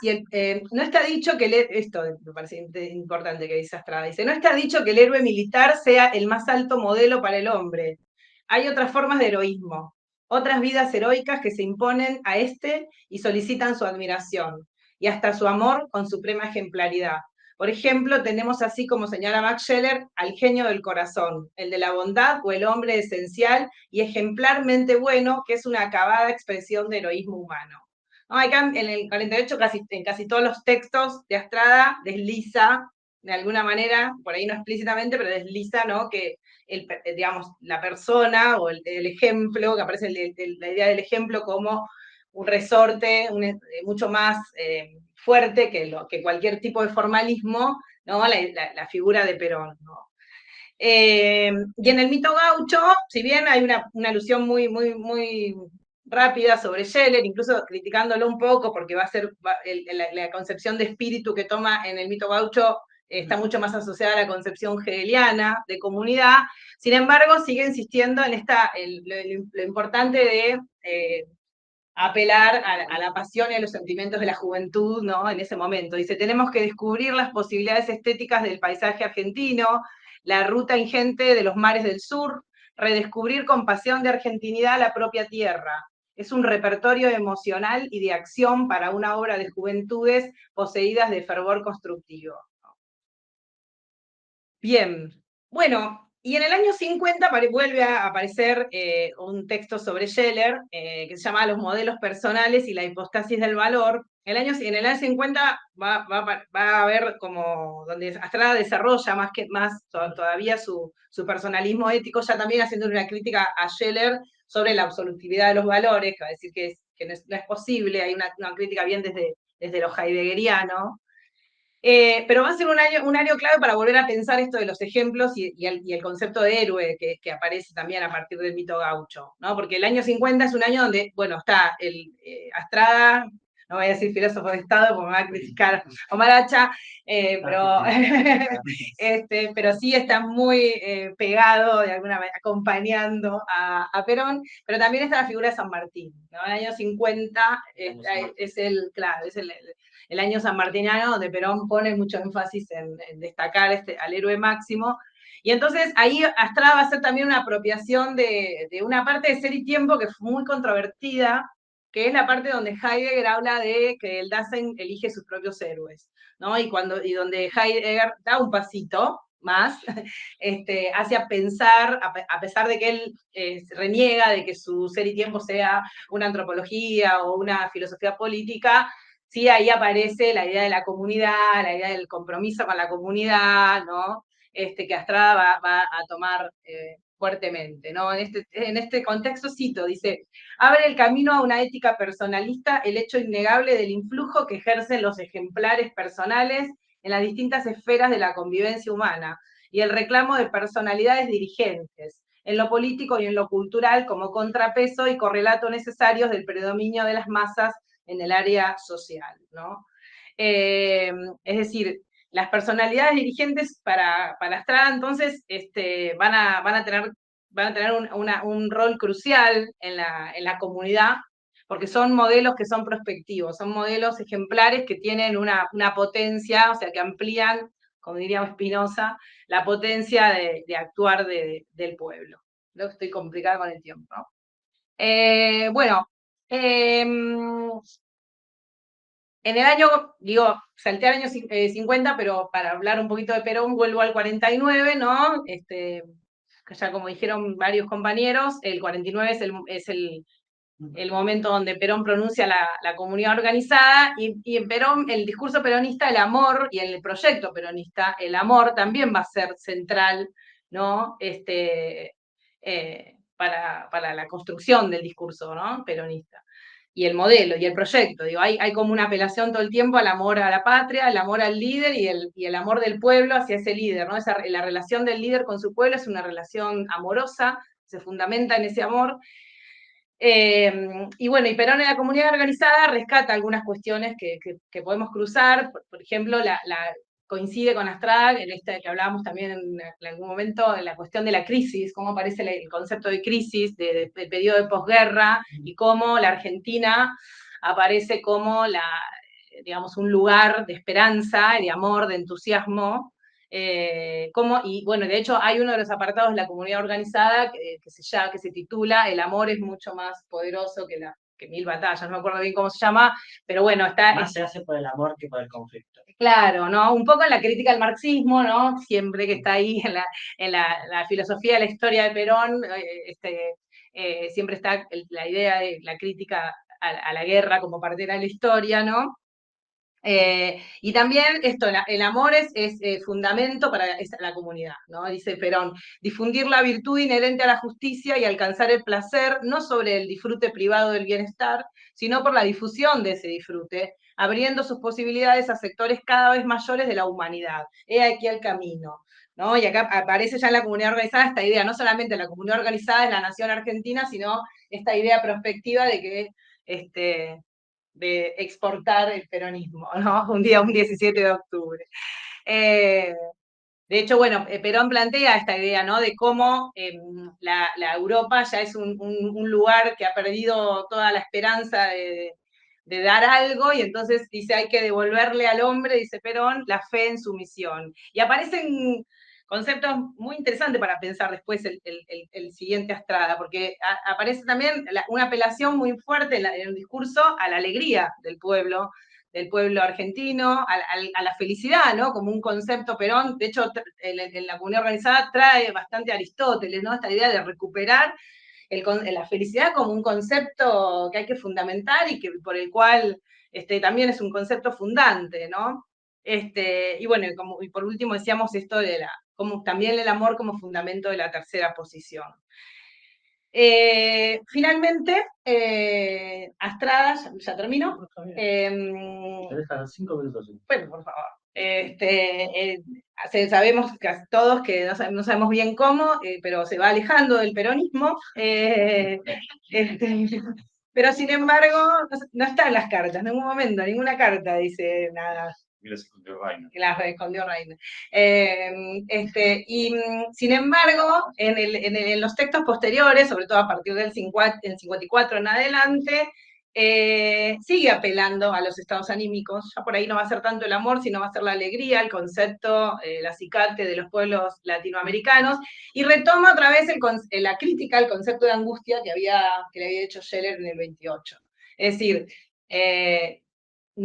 no está dicho que esto me parece importante que dice Astrada, dice, no está dicho que el héroe militar sea el más alto modelo para el hombre. Hay otras formas de heroísmo, otras vidas heroicas que se imponen a este y solicitan su admiración, y hasta su amor con suprema ejemplaridad. Por ejemplo, tenemos así como señala Max Scheller al genio del corazón, el de la bondad o el hombre esencial y ejemplarmente bueno, que es una acabada expresión de heroísmo humano. ¿No? Acá en el 48, en casi todos los textos de Astrada, desliza, de alguna manera, por ahí no explícitamente, pero desliza, ¿no? Que digamos, la persona o el ejemplo, que aparece la idea del ejemplo como un resorte mucho más fuerte que cualquier tipo de formalismo, ¿no? La figura de Perón, ¿no? Y en el mito gaucho, si bien hay una alusión muy, muy, muy rápida sobre Scheller, incluso criticándolo un poco, porque la concepción de espíritu que toma en el mito gaucho está mucho más asociada a la concepción hegeliana de comunidad. Sin embargo, sigue insistiendo en lo importante de apelar a la pasión y a los sentimientos de la juventud, ¿no? En ese momento. Dice, tenemos que descubrir las posibilidades estéticas del paisaje argentino, la ruta ingente de los mares del sur, redescubrir con pasión de argentinidad la propia tierra. Es un repertorio emocional y de acción para una obra de juventudes poseídas de fervor constructivo. Bien, bueno, y en el año 50 vuelve a aparecer un texto sobre Scheller que se llama Los modelos personales y la hipostasis del valor. En el año 50 va a haber como donde Astrada desarrolla más todavía su personalismo ético, ya también haciendo una crítica a Scheller sobre la absolutividad de los valores, que va a decir que no es posible, hay una crítica bien desde lo heideggeriano. Pero va a ser un año clave para volver a pensar esto de los ejemplos y el concepto de héroe que aparece también a partir del mito gaucho, ¿no? Porque el año 50 es un año donde, bueno, está Astrada, no voy a decir filósofo de Estado porque me va a criticar Omar Hacha, pero, pero sí está muy pegado, de alguna manera, acompañando a Perón, pero también está la figura de San Martín, ¿no? El año 50 es claro, es el año sanmartiniano, donde Perón pone mucho énfasis en destacar al héroe máximo. Y entonces ahí Astrada va a ser también una apropiación de una parte de Ser y Tiempo que fue muy controvertida, que es la parte donde Heidegger habla de que el Dasein elige sus propios héroes, ¿no? Y donde Heidegger da un pasito más hacia pensar, a pesar de que él reniega de que su Ser y Tiempo sea una antropología o una filosofía política, sí, ahí aparece la idea de la comunidad, la idea del compromiso con la comunidad, ¿no? Que Astrada va a tomar fuertemente, ¿no? En este contexto cito, dice, abre el camino a una ética personalista el hecho innegable del influjo que ejercen los ejemplares personales en las distintas esferas de la convivencia humana y el reclamo de personalidades dirigentes, en lo político y en lo cultural como contrapeso y correlato necesarios del predominio de las masas en el área social, ¿no? Es decir, las personalidades dirigentes para Astrada, entonces, van a tener un rol crucial en la comunidad, porque son modelos que son prospectivos, son modelos ejemplares que tienen una potencia, o sea, que amplían, como diríamos Spinoza, la potencia de actuar del pueblo. Creo que estoy complicada con el tiempo, ¿no? Bueno, en el año, digo, salté al año 50, pero para hablar un poquito de Perón, vuelvo al 49, ¿no? Ya como dijeron varios compañeros, el 49 es el momento donde Perón pronuncia la comunidad organizada, y en Perón, el discurso peronista, el amor, y en el proyecto peronista, el amor también va a ser central, ¿no? Para la construcción del discurso, ¿no? Peronista. Y el modelo y el proyecto. Digo, hay como una apelación todo el tiempo al amor a la patria, el amor al líder y el amor del pueblo hacia ese líder, ¿no? La relación del líder con su pueblo es una relación amorosa, se fundamenta en ese amor. Y bueno, y Perón en la comunidad organizada rescata algunas cuestiones que podemos cruzar, por ejemplo, coincide con Astrada, en que hablábamos también en algún momento, en la cuestión de la crisis, cómo aparece el concepto de crisis, del periodo de posguerra, y cómo la Argentina aparece como digamos, un lugar de esperanza, de amor, de entusiasmo. Y bueno, de hecho hay uno de los apartados de la comunidad organizada que se titula El amor es mucho más poderoso que mil batallas, no me acuerdo bien cómo se llama, pero bueno, Más se hace por el amor que por el conflicto. claro, ¿no? Un poco en la crítica al marxismo, ¿no? Siempre que está ahí en la filosofía de la historia de Perón, siempre está la idea de la crítica a la guerra como partera de la historia, ¿no? Y también el amor es fundamento para la comunidad, ¿no? Dice Perón, difundir la virtud inherente a la justicia y alcanzar el placer, no sobre el disfrute privado del bienestar, sino por la difusión de ese disfrute, abriendo sus posibilidades a sectores cada vez mayores de la humanidad. He aquí el camino, ¿no? Y acá aparece ya en la comunidad organizada esta idea, no solamente la comunidad organizada es la nación argentina, sino esta idea prospectiva de que de exportar el peronismo, ¿no? Un 17 de octubre. De hecho, bueno, Perón plantea esta idea, ¿no? De cómo la Europa ya es un lugar que ha perdido toda la esperanza de dar algo, y entonces dice, hay que devolverle al hombre, dice Perón, la fe en su misión. Y aparecen conceptos muy interesantes para pensar después el siguiente Astrada, porque aparece también una apelación muy fuerte en el discurso a la alegría del pueblo argentino, a la felicidad, ¿no? Como un concepto. Perón, de hecho, en la comunidad organizada trae bastante Aristóteles, ¿no? Esta idea de recuperar la felicidad como un concepto que hay que fundamentar y por el cual también es un concepto fundante, ¿no? Y bueno, y por último decíamos esto como también el amor como fundamento de la tercera posición. Finalmente, Astrada, ya termino. Te dejan 5 minutos. Bueno, por favor. Sabemos casi todos que no sabemos bien cómo, pero se va alejando del peronismo. Pero sin embargo, no está en las cartas, en ningún momento, ninguna carta dice nada. Y las escondió Reina. Que las escondió Reina. Sin embargo, en los textos posteriores, sobre todo a partir del 54 en adelante, sigue apelando a los estados anímicos. Ya por ahí no va a ser tanto el amor, sino va a ser la alegría, el concepto, la acicate de los pueblos latinoamericanos, y retoma otra vez la crítica al concepto de angustia que le había hecho Scheller en el 28. Es decir,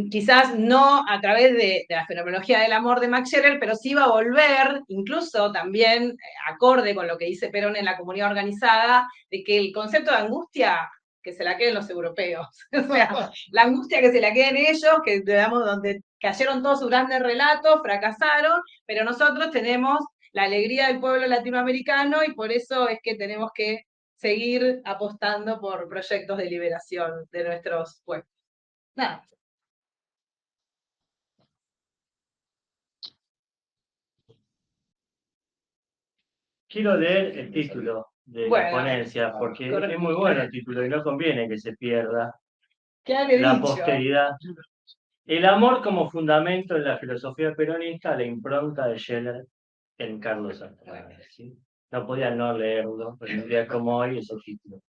quizás no a través de la fenomenología del amor de Max Scherer, pero sí va a volver, incluso también acorde con lo que dice Perón en la comunidad organizada, de que el concepto de angustia, que se la queden los europeos. O sea, la angustia que se la queden ellos, que digamos, donde cayeron todos sus grandes relatos, fracasaron, pero nosotros tenemos la alegría del pueblo latinoamericano y por eso es que tenemos que seguir apostando por proyectos de liberación de nuestros pueblos. Nada. Quiero leer el título de la ponencia, porque es muy bueno el título y no conviene que se pierda la posteridad. El amor como fundamento en la filosofía peronista, la impronta de Scheller en Carlos Astrada. ¿Sí? No podía no leerlo, pero un día como hoy ese título.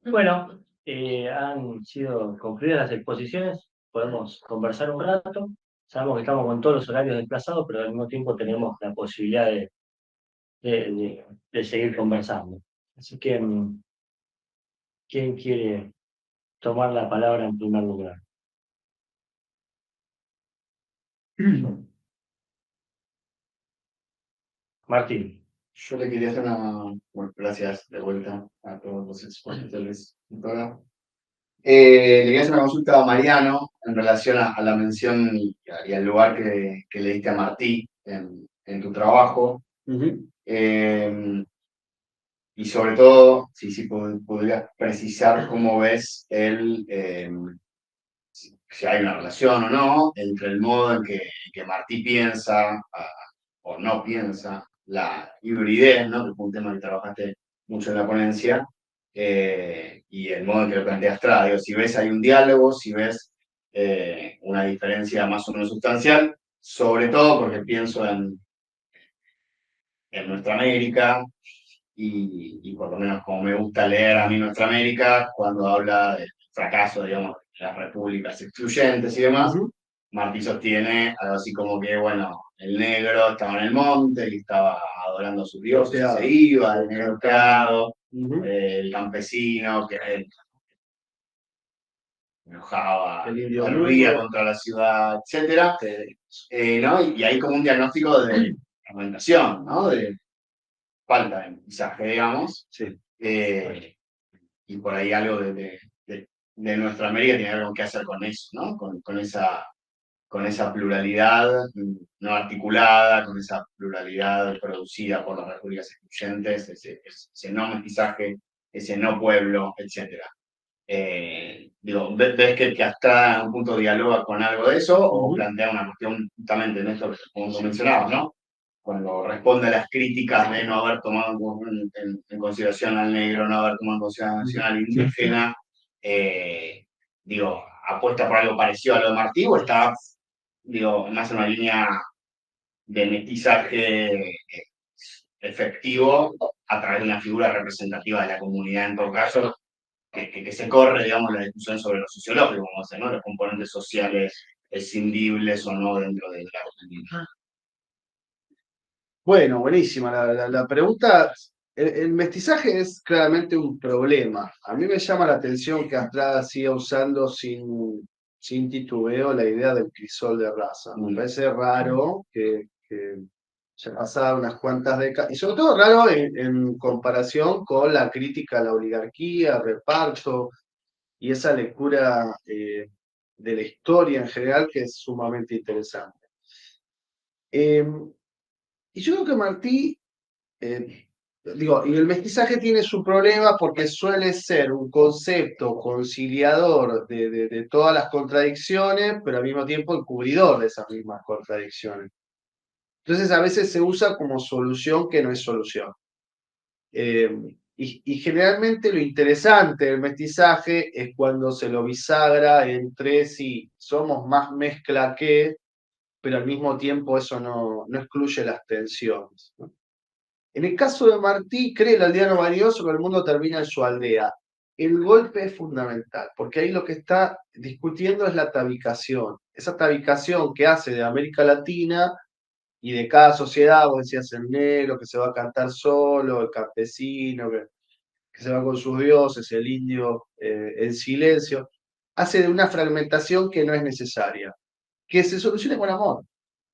Bueno, han sido concluidas las exposiciones, podemos conversar un rato. Sabemos que estamos con todos los horarios desplazados, pero al mismo tiempo tenemos la posibilidad de seguir conversando. Así que, ¿quién quiere tomar la palabra en primer lugar? Martín. Yo le quería hacer bueno, gracias de vuelta a todos los expositores. Le quería hacer una consulta a Mariano en relación a la mención y al lugar que le diste a Martí en tu trabajo. Y sobre todo, si podrías precisar cómo ves si hay una relación o no entre el modo en que Martí piensa o no piensa la hibridez, ¿no? Que fue un tema que trabajaste mucho en la ponencia, y el modo en que lo plantea Astrada. Digo, si ves hay un diálogo, si ves una diferencia más o menos sustancial, sobre todo porque pienso en Nuestra América, y por lo menos como me gusta leer a mí Nuestra América, cuando habla del fracaso, digamos, de las repúblicas excluyentes y demás, Martí sostiene algo así como que, bueno, el negro estaba en el monte y estaba adorando a sus dioses, se iba, el negro creado, el campesino que enojaba, aludía contra la ciudad, etcétera, ¿no? Y hay como un diagnóstico de fragmentación, ¿no? De falta de mensaje, digamos. Sí. Y por ahí algo de Nuestra América tiene algo que hacer con eso, ¿no? Con esa pluralidad no articulada, con esa pluralidad producida por las repúblicas excluyentes, ese no mestizaje, ese no pueblo, etc. Digo, ¿ves que Astrada en un punto dialoga con algo de eso o plantea una cuestión justamente en esto que como mencionabas, ¿no? Cuando responde a las críticas de no haber tomado en consideración al negro, no haber tomado en consideración al indígena, digo, ¿apuesta por algo parecido a lo de Martí o está, digo, más en una línea de mestizaje efectivo a través de una figura representativa de la comunidad, en todo caso, que se corre, digamos, la discusión sobre lo sociológico, como se, ¿no? Los componentes sociales escindibles o no dentro de la comunidad? Bueno, buenísima la pregunta. El mestizaje es claramente un problema. A mí me llama la atención que Astrada siga usando sin titubeo la idea del crisol de raza. Me parece raro que ya pasadas unas cuantas décadas, y sobre todo raro en comparación con la crítica a la oligarquía, reparto, y esa lectura de la historia en general que es sumamente interesante. Y yo creo que Martí Digo, y el mestizaje tiene su problema porque suele ser un concepto conciliador de todas las contradicciones, pero al mismo tiempo encubridor de esas mismas contradicciones. Entonces a veces se usa como solución que no es solución. Eh, y generalmente lo interesante del mestizaje es cuando se lo bisagra entre si somos más mezcla que, pero al mismo tiempo eso no excluye las tensiones, ¿no? En el caso de Martí, cree el aldeano vanidoso que el mundo termina en su aldea. El golpe es fundamental, porque ahí lo que está discutiendo es la tabicación. Esa tabicación que hace de América Latina y de cada sociedad, vos decías el negro que se va a cantar solo, el campesino que se va con sus dioses, el indio en silencio, hace de una fragmentación que no es necesaria, que se solucione con amor,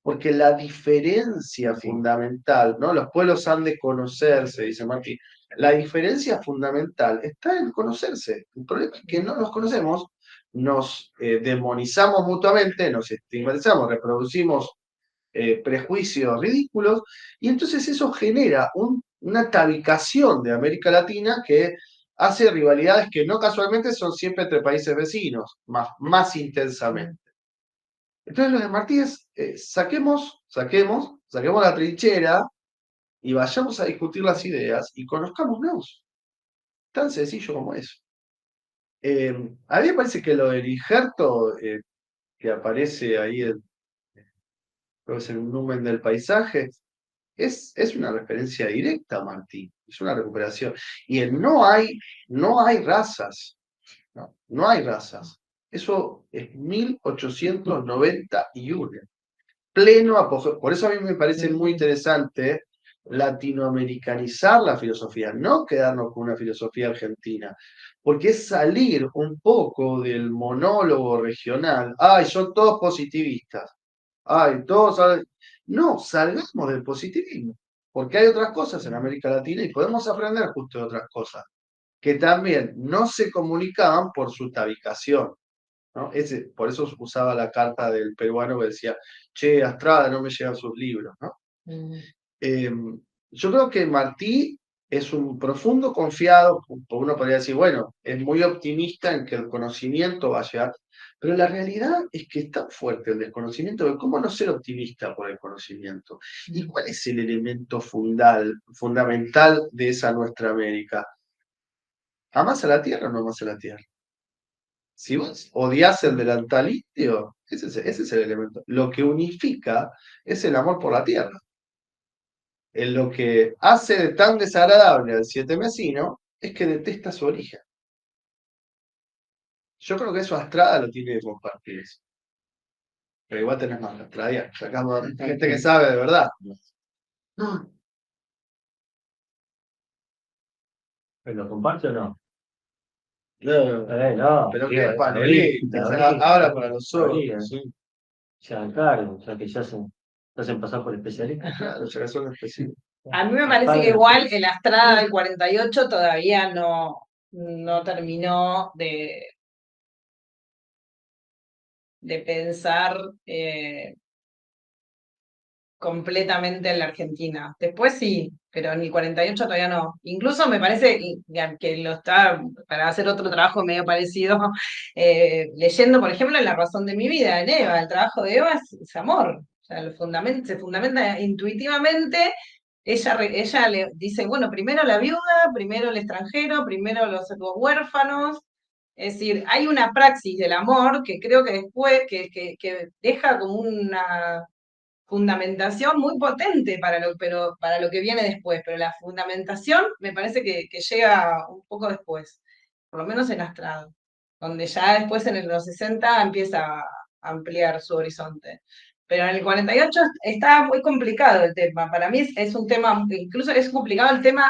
porque la diferencia fundamental, ¿no? Los pueblos han de conocerse, dice Martí, la diferencia fundamental está en conocerse. El problema es que no nos conocemos, nos demonizamos mutuamente, nos estigmatizamos, reproducimos prejuicios ridículos, y entonces eso genera una tabicación de América Latina que hace rivalidades que no casualmente son siempre entre países vecinos, más intensamente. Entonces lo de Martí es, saquemos la trinchera y vayamos a discutir las ideas y conozcámonos. Tan sencillo como eso. A mí me parece que lo del injerto que aparece ahí, creo que es en un numen del paisaje, es una referencia directa a Martí, es una recuperación. Y no hay razas, no hay razas. Eso es 1891. Pleno apogeo. Por eso a mí me parece muy interesante latinoamericanizar la filosofía, no quedarnos con una filosofía argentina, porque es salir un poco del monólogo regional. Ay, son todos positivistas. Ay, todos. No, salgamos del positivismo, porque hay otras cosas en América Latina y podemos aprender justo de otras cosas, que también no se comunicaban por su tabicación, ¿no? Por eso usaba la carta del peruano que decía, che, Astrada, no me llegan sus libros, ¿no? Eh, yo creo que Martí es un profundo confiado, uno podría decir, bueno, es muy optimista en que el conocimiento va a llegar, pero la realidad es que es tan fuerte el desconocimiento que cómo no ser optimista por el conocimiento. ¿Y cuál es el elemento fundamental de esa nuestra América? ¿Amás a la tierra o no amás a la tierra? Si vos odias el delantal indio, ese es el elemento. Lo que unifica es el amor por la tierra. En lo que hace de tan desagradable al siete mesino es que detesta su origen. Yo creo que eso Astrada lo tiene que compartir eso. Pero igual tenés más Astrada, sacamos gente que sabe de verdad. ¿Pero lo comparte o no? No, No, pero digo, qué panelistas, ahora para los otros. Sí. Se hagan cargo, o sea que ya se hacen pasar por especialistas. Claro, ya que son específicos. A mí me parece que igual el Astrada del 48 todavía no terminó de pensar completamente en la Argentina. Después sí, pero en el 48 todavía no. Incluso me parece que lo está, para hacer otro trabajo medio parecido, leyendo, por ejemplo, en La razón de mi vida, en Eva. El trabajo de Eva es amor. O sea, se fundamenta intuitivamente. Ella le dice, bueno, primero la viuda, primero el extranjero, primero los huérfanos. Es decir, hay una praxis del amor que creo que después, que deja como una fundamentación muy potente para lo que viene después, pero la fundamentación me parece que llega un poco después, por lo menos en Astrado, donde ya después en los 60 empieza a ampliar su horizonte. Pero en el 48 está muy complicado el tema. Para mí es un tema, incluso es complicado el tema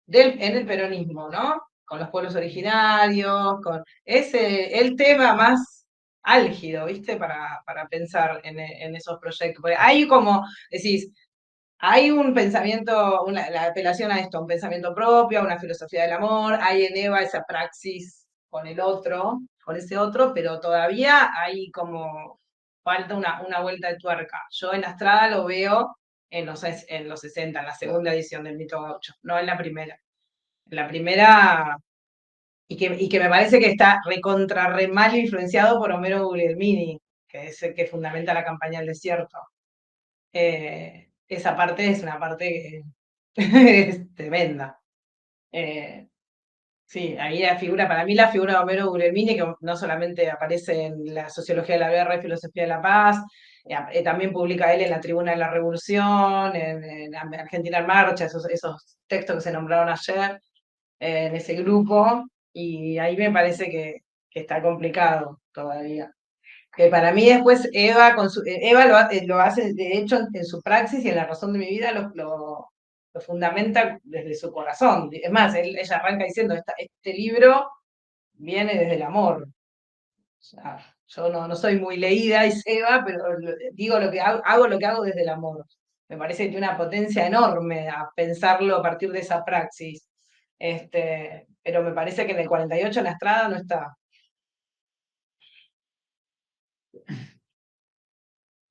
en el peronismo, ¿no? Con los pueblos originarios, es el tema más álgido, ¿viste? Para pensar en esos proyectos. Porque hay como, decís, hay un pensamiento, la apelación a esto, un pensamiento propio, una filosofía del amor, hay en Eva esa praxis con el otro, con ese otro, pero todavía hay como falta una vuelta de tuerca. Yo en Astrada lo veo en los 60, en la segunda edición del Mito Gaucho, no en la primera. En la primera, y que me parece que está re mal influenciado por Homero Guglielmini, que es el que fundamenta la campaña del desierto. Esa parte es una parte que es tremenda. Sí, ahí para mí la figura de Homero Guglielmini, que no solamente aparece en la Sociología de la Guerra y Filosofía de la Paz, también publica él en la Tribuna de la Revolución, en Argentina en Marcha, esos textos que se nombraron ayer, en ese grupo, y ahí me parece que está complicado todavía. Que para mí después Eva lo hace, de hecho, en su praxis y en La razón de mi vida lo fundamenta desde su corazón. Es más, ella arranca diciendo, este libro viene desde el amor. O sea, yo no soy muy leída, dice Eva, pero digo lo que hago lo que hago desde el amor. Me parece que tiene una potencia enorme a pensarlo a partir de esa praxis. Pero me parece que en el 48 la Estrada no está.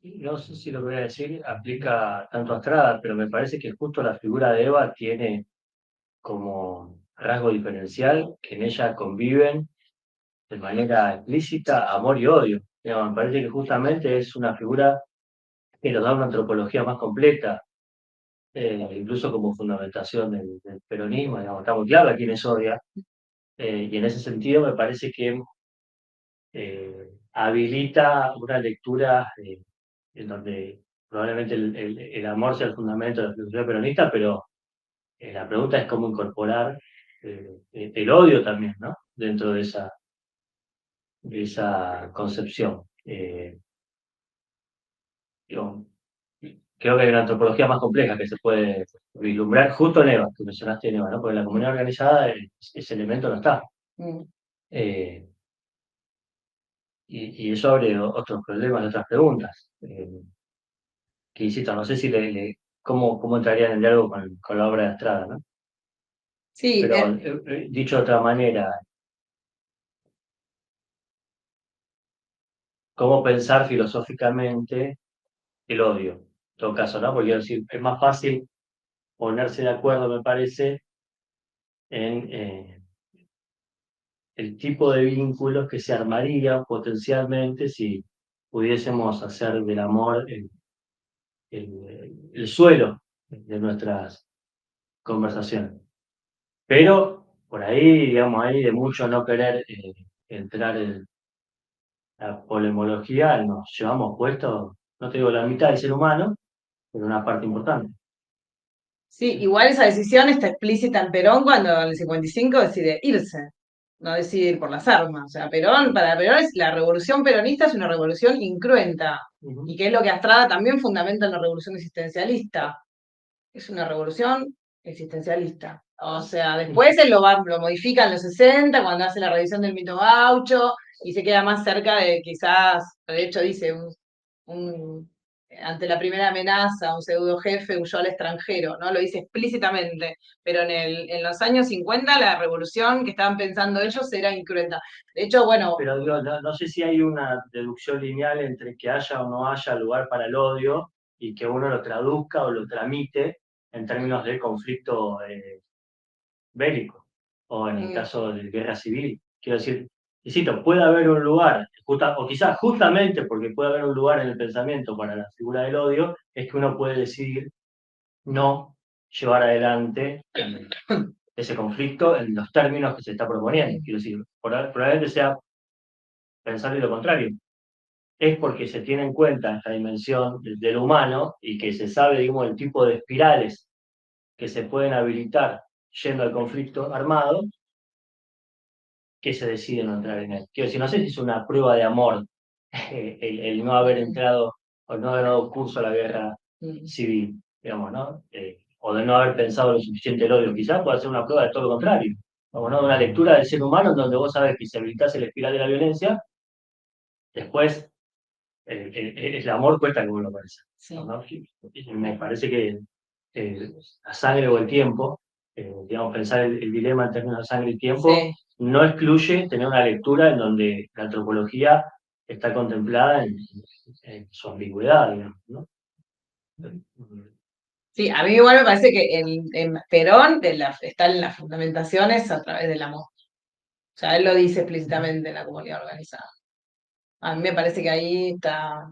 No sé si lo que voy a decir aplica tanto a Estrada, pero me parece que justo la figura de Eva tiene como rasgo diferencial que en ella conviven de manera explícita amor y odio. Digamos, me parece que justamente es una figura que nos da una antropología más completa, incluso como fundamentación del peronismo. Digamos, está muy claro a quién es odia, y en ese sentido me parece que habilita una lectura en donde probablemente el amor sea el fundamento de la filosofía peronista, pero la pregunta es cómo incorporar el odio también, ¿no? Dentro de esa concepción. Digo, creo que hay una antropología más compleja que se puede vislumbrar justo en Eva, que mencionaste en Eva, ¿no? Porque en la comunidad organizada ese elemento no está. Eh, y eso abre otros problemas, otras preguntas. Que insisto, no sé si cómo entraría en el diálogo con la obra de Estrada, ¿no? Sí, Pero dicho de otra manera, ¿cómo pensar filosóficamente el odio? En todo caso, ¿no? Porque decir, es más fácil ponerse de acuerdo, me parece, en el tipo de vínculos que se armarían potencialmente si pudiésemos hacer del amor el suelo de nuestras conversaciones. Pero por ahí, digamos, ahí de mucho no querer entrar en la polemología, nos llevamos puesto, no te digo la mitad del ser humano, pero una parte importante. sí, igual esa decisión está explícita en Perón cuando en el 55 decide irse, no decide ir por las armas. O sea, para Perón la revolución peronista es una revolución incruenta, y que es lo que Estrada también fundamenta en la revolución existencialista. Es una revolución existencialista. O sea, después él lo modifica en los 60, cuando hace la revisión del Mito Gaucho, y se queda más cerca de quizás, de hecho dice, ante la primera amenaza, un pseudo jefe huyó al extranjero, ¿no? Lo dice explícitamente, pero en los años 50 la revolución que estaban pensando ellos era incruenta. De hecho, bueno... Pero digo, no sé si hay una deducción lineal entre que haya o no haya lugar para el odio y que uno lo traduzca o lo tramite en términos de conflicto bélico o en el caso de guerra civil. Quiero decir, insisto, puede haber un lugar, o quizás justamente porque puede haber un lugar en el pensamiento para la figura del odio, es que uno puede decidir no llevar adelante ese conflicto en los términos que se está proponiendo. Quiero decir, probablemente sea pensar lo contrario. Es porque se tiene en cuenta esta dimensión del humano y que se sabe, digamos, el tipo de espirales que se pueden habilitar yendo al conflicto armado, que se decide no entrar en él. Quiero decir, no sé si es una prueba de amor el no haber entrado o no haber dado curso a la guerra civil, digamos, ¿no? O de no haber pensado lo suficiente el odio. Quizás puede ser una prueba de todo lo contrario. Como, ¿no? Una lectura del ser humano en donde vos sabes que si habilitás el espiral de la violencia, después el amor cuesta como lo parece. Sí. ¿No? Me parece que la sangre o el tiempo, digamos, pensar el dilema en términos de sangre y tiempo, Sí. no excluye tener una lectura en donde la antropología está contemplada en su ambigüedad, digamos, ¿no? Sí, a mí igual me parece que en Perón está en las fundamentaciones a través del amor. O sea, él lo dice explícitamente en la comunidad organizada. A mí me parece que ahí está.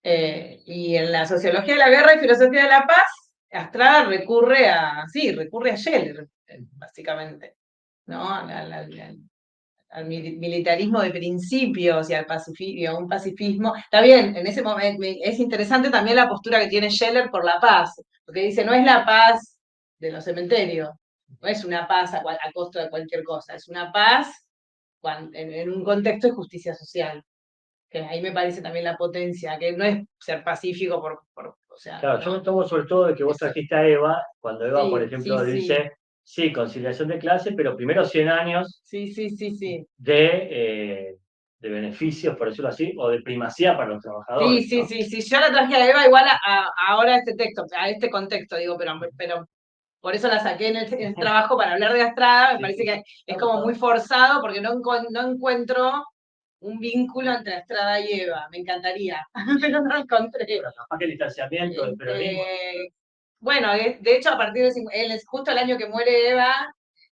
Y en la sociología de la guerra y filosofía de la paz, Astrada recurre a Scheller, básicamente, ¿no? Al militarismo de principios y y a un pacifismo. Está bien, en ese momento es interesante también la postura que tiene Scheller por la paz, porque dice, no es la paz de los cementerios, no es una paz a costo de cualquier cosa, es una paz en un contexto de justicia social. Que ahí me parece también la potencia, que no es ser pacífico o sea, Claro, yo no. me tomo sobre todo de que vos trajiste a Eva, cuando Eva, por Sí, ejemplo, sí, sí, dice, sí, conciliación de clase, pero primero 100 años sí, sí, sí, sí. de beneficios, por decirlo así, o de primacía para los Sí, trabajadores, sí, ¿no? sí, sí. Yo la traje a Eva igual ahora a este texto, a este contexto, digo, pero por eso la saqué en el trabajo para hablar de Astrada. Me Sí, parece sí. que es como muy forzado porque no encuentro un vínculo entre Astrada y Eva. Me encantaría, pero no lo encontré. Pero capaz que el distanciamiento del peronismo. Bueno, de hecho, a partir de justo el año que muere Eva,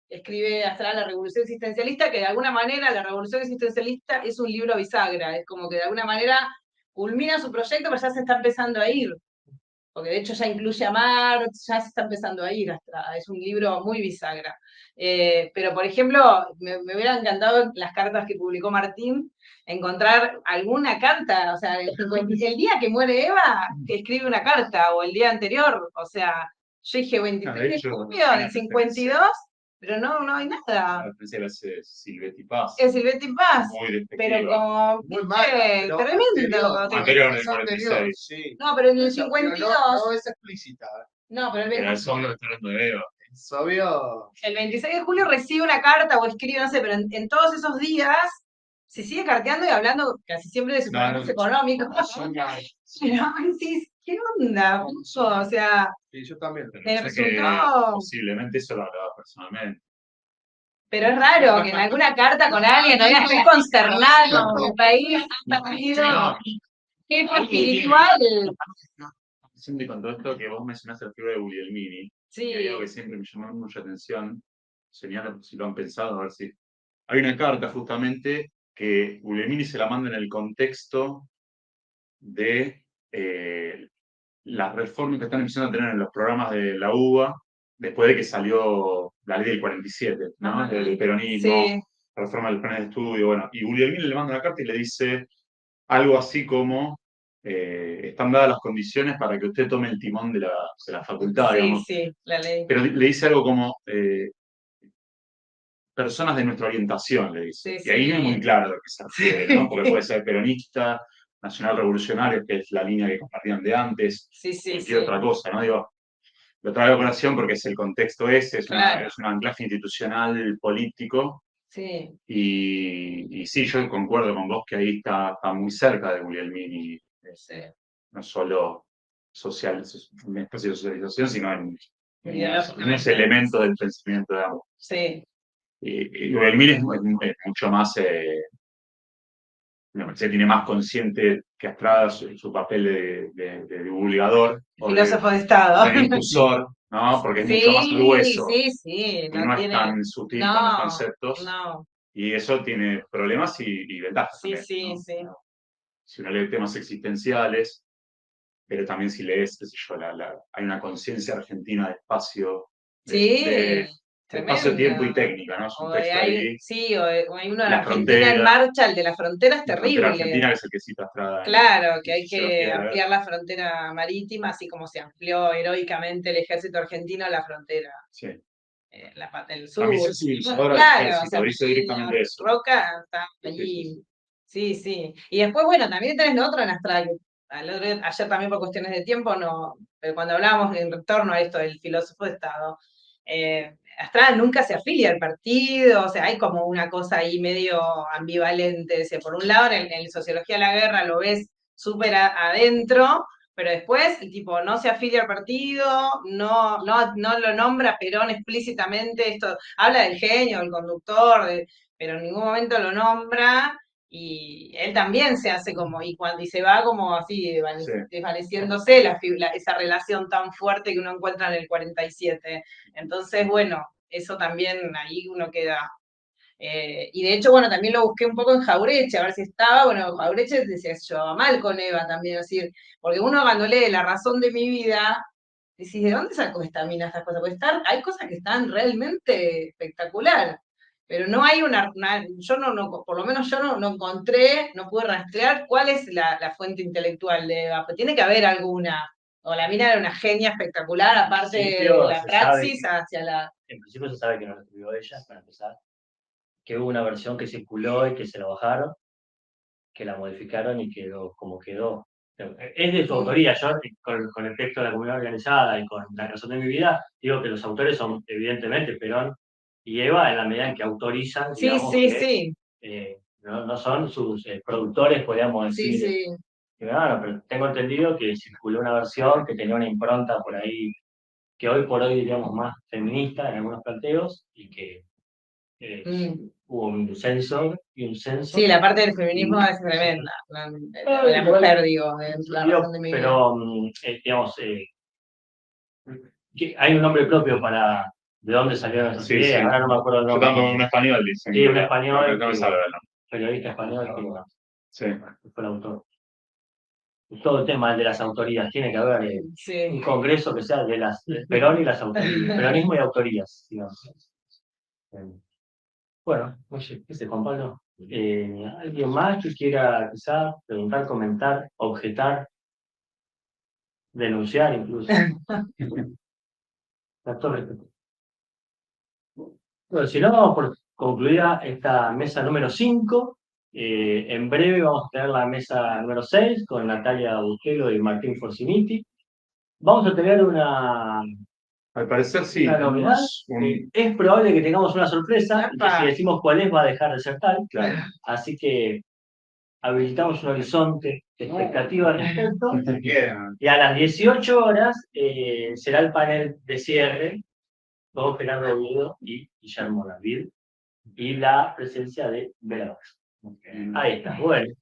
escribe Astrada la Revolución Existencialista, que de alguna manera la Revolución Existencialista es un libro bisagra, es como que de alguna manera culmina su proyecto, pero ya se está empezando a ir, porque de hecho ya incluye a Marx, ya se está empezando a ir Astrada, es un libro muy bisagra. Pero, por ejemplo, me hubiera encantado en las cartas que publicó Martín, encontrar alguna carta, o sea, el día que muere Eva, que escribe una carta, o el día anterior, o sea, yo dije 23 de junio del 52, pero no hay nada. Silvetti Paz. Es Silvetti Paz, Muy pero despectiva. como, Muy mal, pero tremendo. Anterior en el es anterior, 46. sí. No, pero en el Pero 52, no es explícita. no, pero Pero eso lo está hablando de Eva. Es obvio. el 26 de julio recibe una carta o escribe, no sé, pero en todos esos días se sigue carteando y hablando casi siempre de su problemas económicos. Pero decís, ¿qué onda, Pucho? O sea, Sí, yo también. me O sea que resultó. posiblemente eso lo hablaba personalmente. Pero es raro que en alguna carta con alguien no digas, estoy consternado, el país ha perdido jefe espiritual. Siempre con todo esto que vos mencionaste la figura de Guglielmini, Sí, y hay algo que siempre me llamó mucha atención, señala si lo han pensado, a ver si. Hay una carta justamente que Guglielmini se la manda en el contexto de las reformas que están empezando a tener en los programas de la UBA, después de que salió la ley del 47, ¿no? Ajá. Del peronismo, Sí. la reforma del plan de estudio, bueno, y Guglielmini le manda una carta y le dice algo así como, están dadas las condiciones para que usted tome el timón de la facultad, Sí, digamos, sí, la ley. pero le dice algo como, personas de nuestra orientación, le dice. Sí, Y ahí no es muy sí. claro a lo que se refiere, ¿no? Porque puede ser peronista, nacional revolucionario, que es la línea que compartían de antes, Sí, sí, cualquier sí. otra cosa, ¿no? Digo, lo traigo a colación porque es el contexto ese, Claro. es un anclaje institucional político. Sí. Y sí, yo concuerdo con vos que ahí está muy cerca de Guglielmini, Sí. no solo social, un espacio de socialización, sino en Ideológicamente. ese elemento del pensamiento, digamos. Sí. Y Guglielmini es mucho más, me parece que tiene más consciente que Astrada su papel de divulgador o Filósofo de Estado. de difusor, ¿no? Porque es mucho más al Sí, hueso sí, sí. y No no es tiene. tan sutil con los No, conceptos. no. Y eso tiene problemas y ventajas Sí, también, sí, ¿no? sí. Si uno lee temas existenciales, pero también si lees, qué sé yo, hay una conciencia argentina de espacio, Sí, de espacio, tiempo y tremendo. técnica, ¿no? Es un texto ahí. Sí, o hay uno en La Argentina en frontera, marcha, el de la frontera es la frontera argentina, terrible. que es el que cita Estrada Claro, que en hay Sociología que de la Guerra. ampliar la frontera marítima, así como se amplió heroicamente el ejército argentino a la frontera, Sí. el sur. La misión civilizadora del Claro, o ejército, sea, dice directamente eso. Roca está Sí, allí. Sí, sí. Y después, bueno, también tenés lo otro en Astrada, que ayer también por cuestiones de tiempo, no, pero cuando hablábamos en retorno a esto del filósofo de Estado, Astrada nunca se afilia al partido, o sea, hay como una cosa ahí medio ambivalente. O sea, por un lado, en Sociología de la Guerra lo ves súper adentro, pero después el tipo no se afilia al partido, no lo nombra Perón explícitamente, esto habla del genio, del conductor, pero en ningún momento lo nombra, y él también se hace como, y se va como así, Sí. desvaneciéndose esa relación tan fuerte que uno encuentra en el 47. Entonces, bueno, eso también ahí uno queda. Y de hecho, bueno, también lo busqué un poco en Jaureche, a ver si estaba, bueno, Jaureche se llevaba mal con Eva también, es decir, porque uno cuando lee La razón de mi vida, decís, ¿de dónde sacó esta mina estas cosas? Porque hay cosas que están realmente espectacular, pero no hay yo por lo menos yo no encontré, no pude rastrear cuál es la fuente intelectual de Eva, pues tiene que haber alguna, o la mina era una genia espectacular, aparte de principio la se praxis sabe hacia la... En principio se sabe que no lo escribió ella, para empezar, que hubo una versión que circuló y que se la bajaron, que la modificaron y quedó como quedó. Es de su autoría. Yo, con el texto de la comunidad organizada y con La razón de mi vida, digo que los autores son evidentemente Perón y Eva, en la medida en que autorizan, Sí, digamos, sí, que sí, no son sus productores, podríamos sí, decir. sí. Bueno, pero tengo entendido que circuló una versión que tenía una impronta por ahí, que hoy por hoy diríamos más feminista en algunos planteos, y que hubo un censo y un censo. Sí, la parte del feminismo es tremenda. La Igual, mujer, digo, es la digo, razón de mi vida. pero, digamos, que hay un nombre propio para de dónde salieron esas Sí, ideas. sí. Ahora no me acuerdo el Yo nombre. tampoco, un español, dicen. Sí, un pero español, no me sale el nombre. periodista español Sí. que fue el autor. Todo el tema de las autorías, tiene que haber un Sí. congreso que sea de las Perón y las autorías, peronismo y autorías, digamos. Bueno, oye, ¿qué sé, Juan Pablo? ¿Alguien más que quiera quizás preguntar, comentar, objetar, denunciar incluso? A todo respeto. Bueno, si no, vamos por concluida esta mesa número 5. En breve vamos a tener la mesa número 6 con Natalia Bugelo y Martín Forciniti. Vamos a tener Al parecer sí. una novedad. Es probable que tengamos una sorpresa, y que si decimos cuál es va a dejar de ser tal. Claro. Así que habilitamos un horizonte de expectativa al respecto. Y a las 18 horas será el panel de cierre, con Gerardo Oviedo y Guillermo David, y la presencia de Bela. Ahí está, bueno.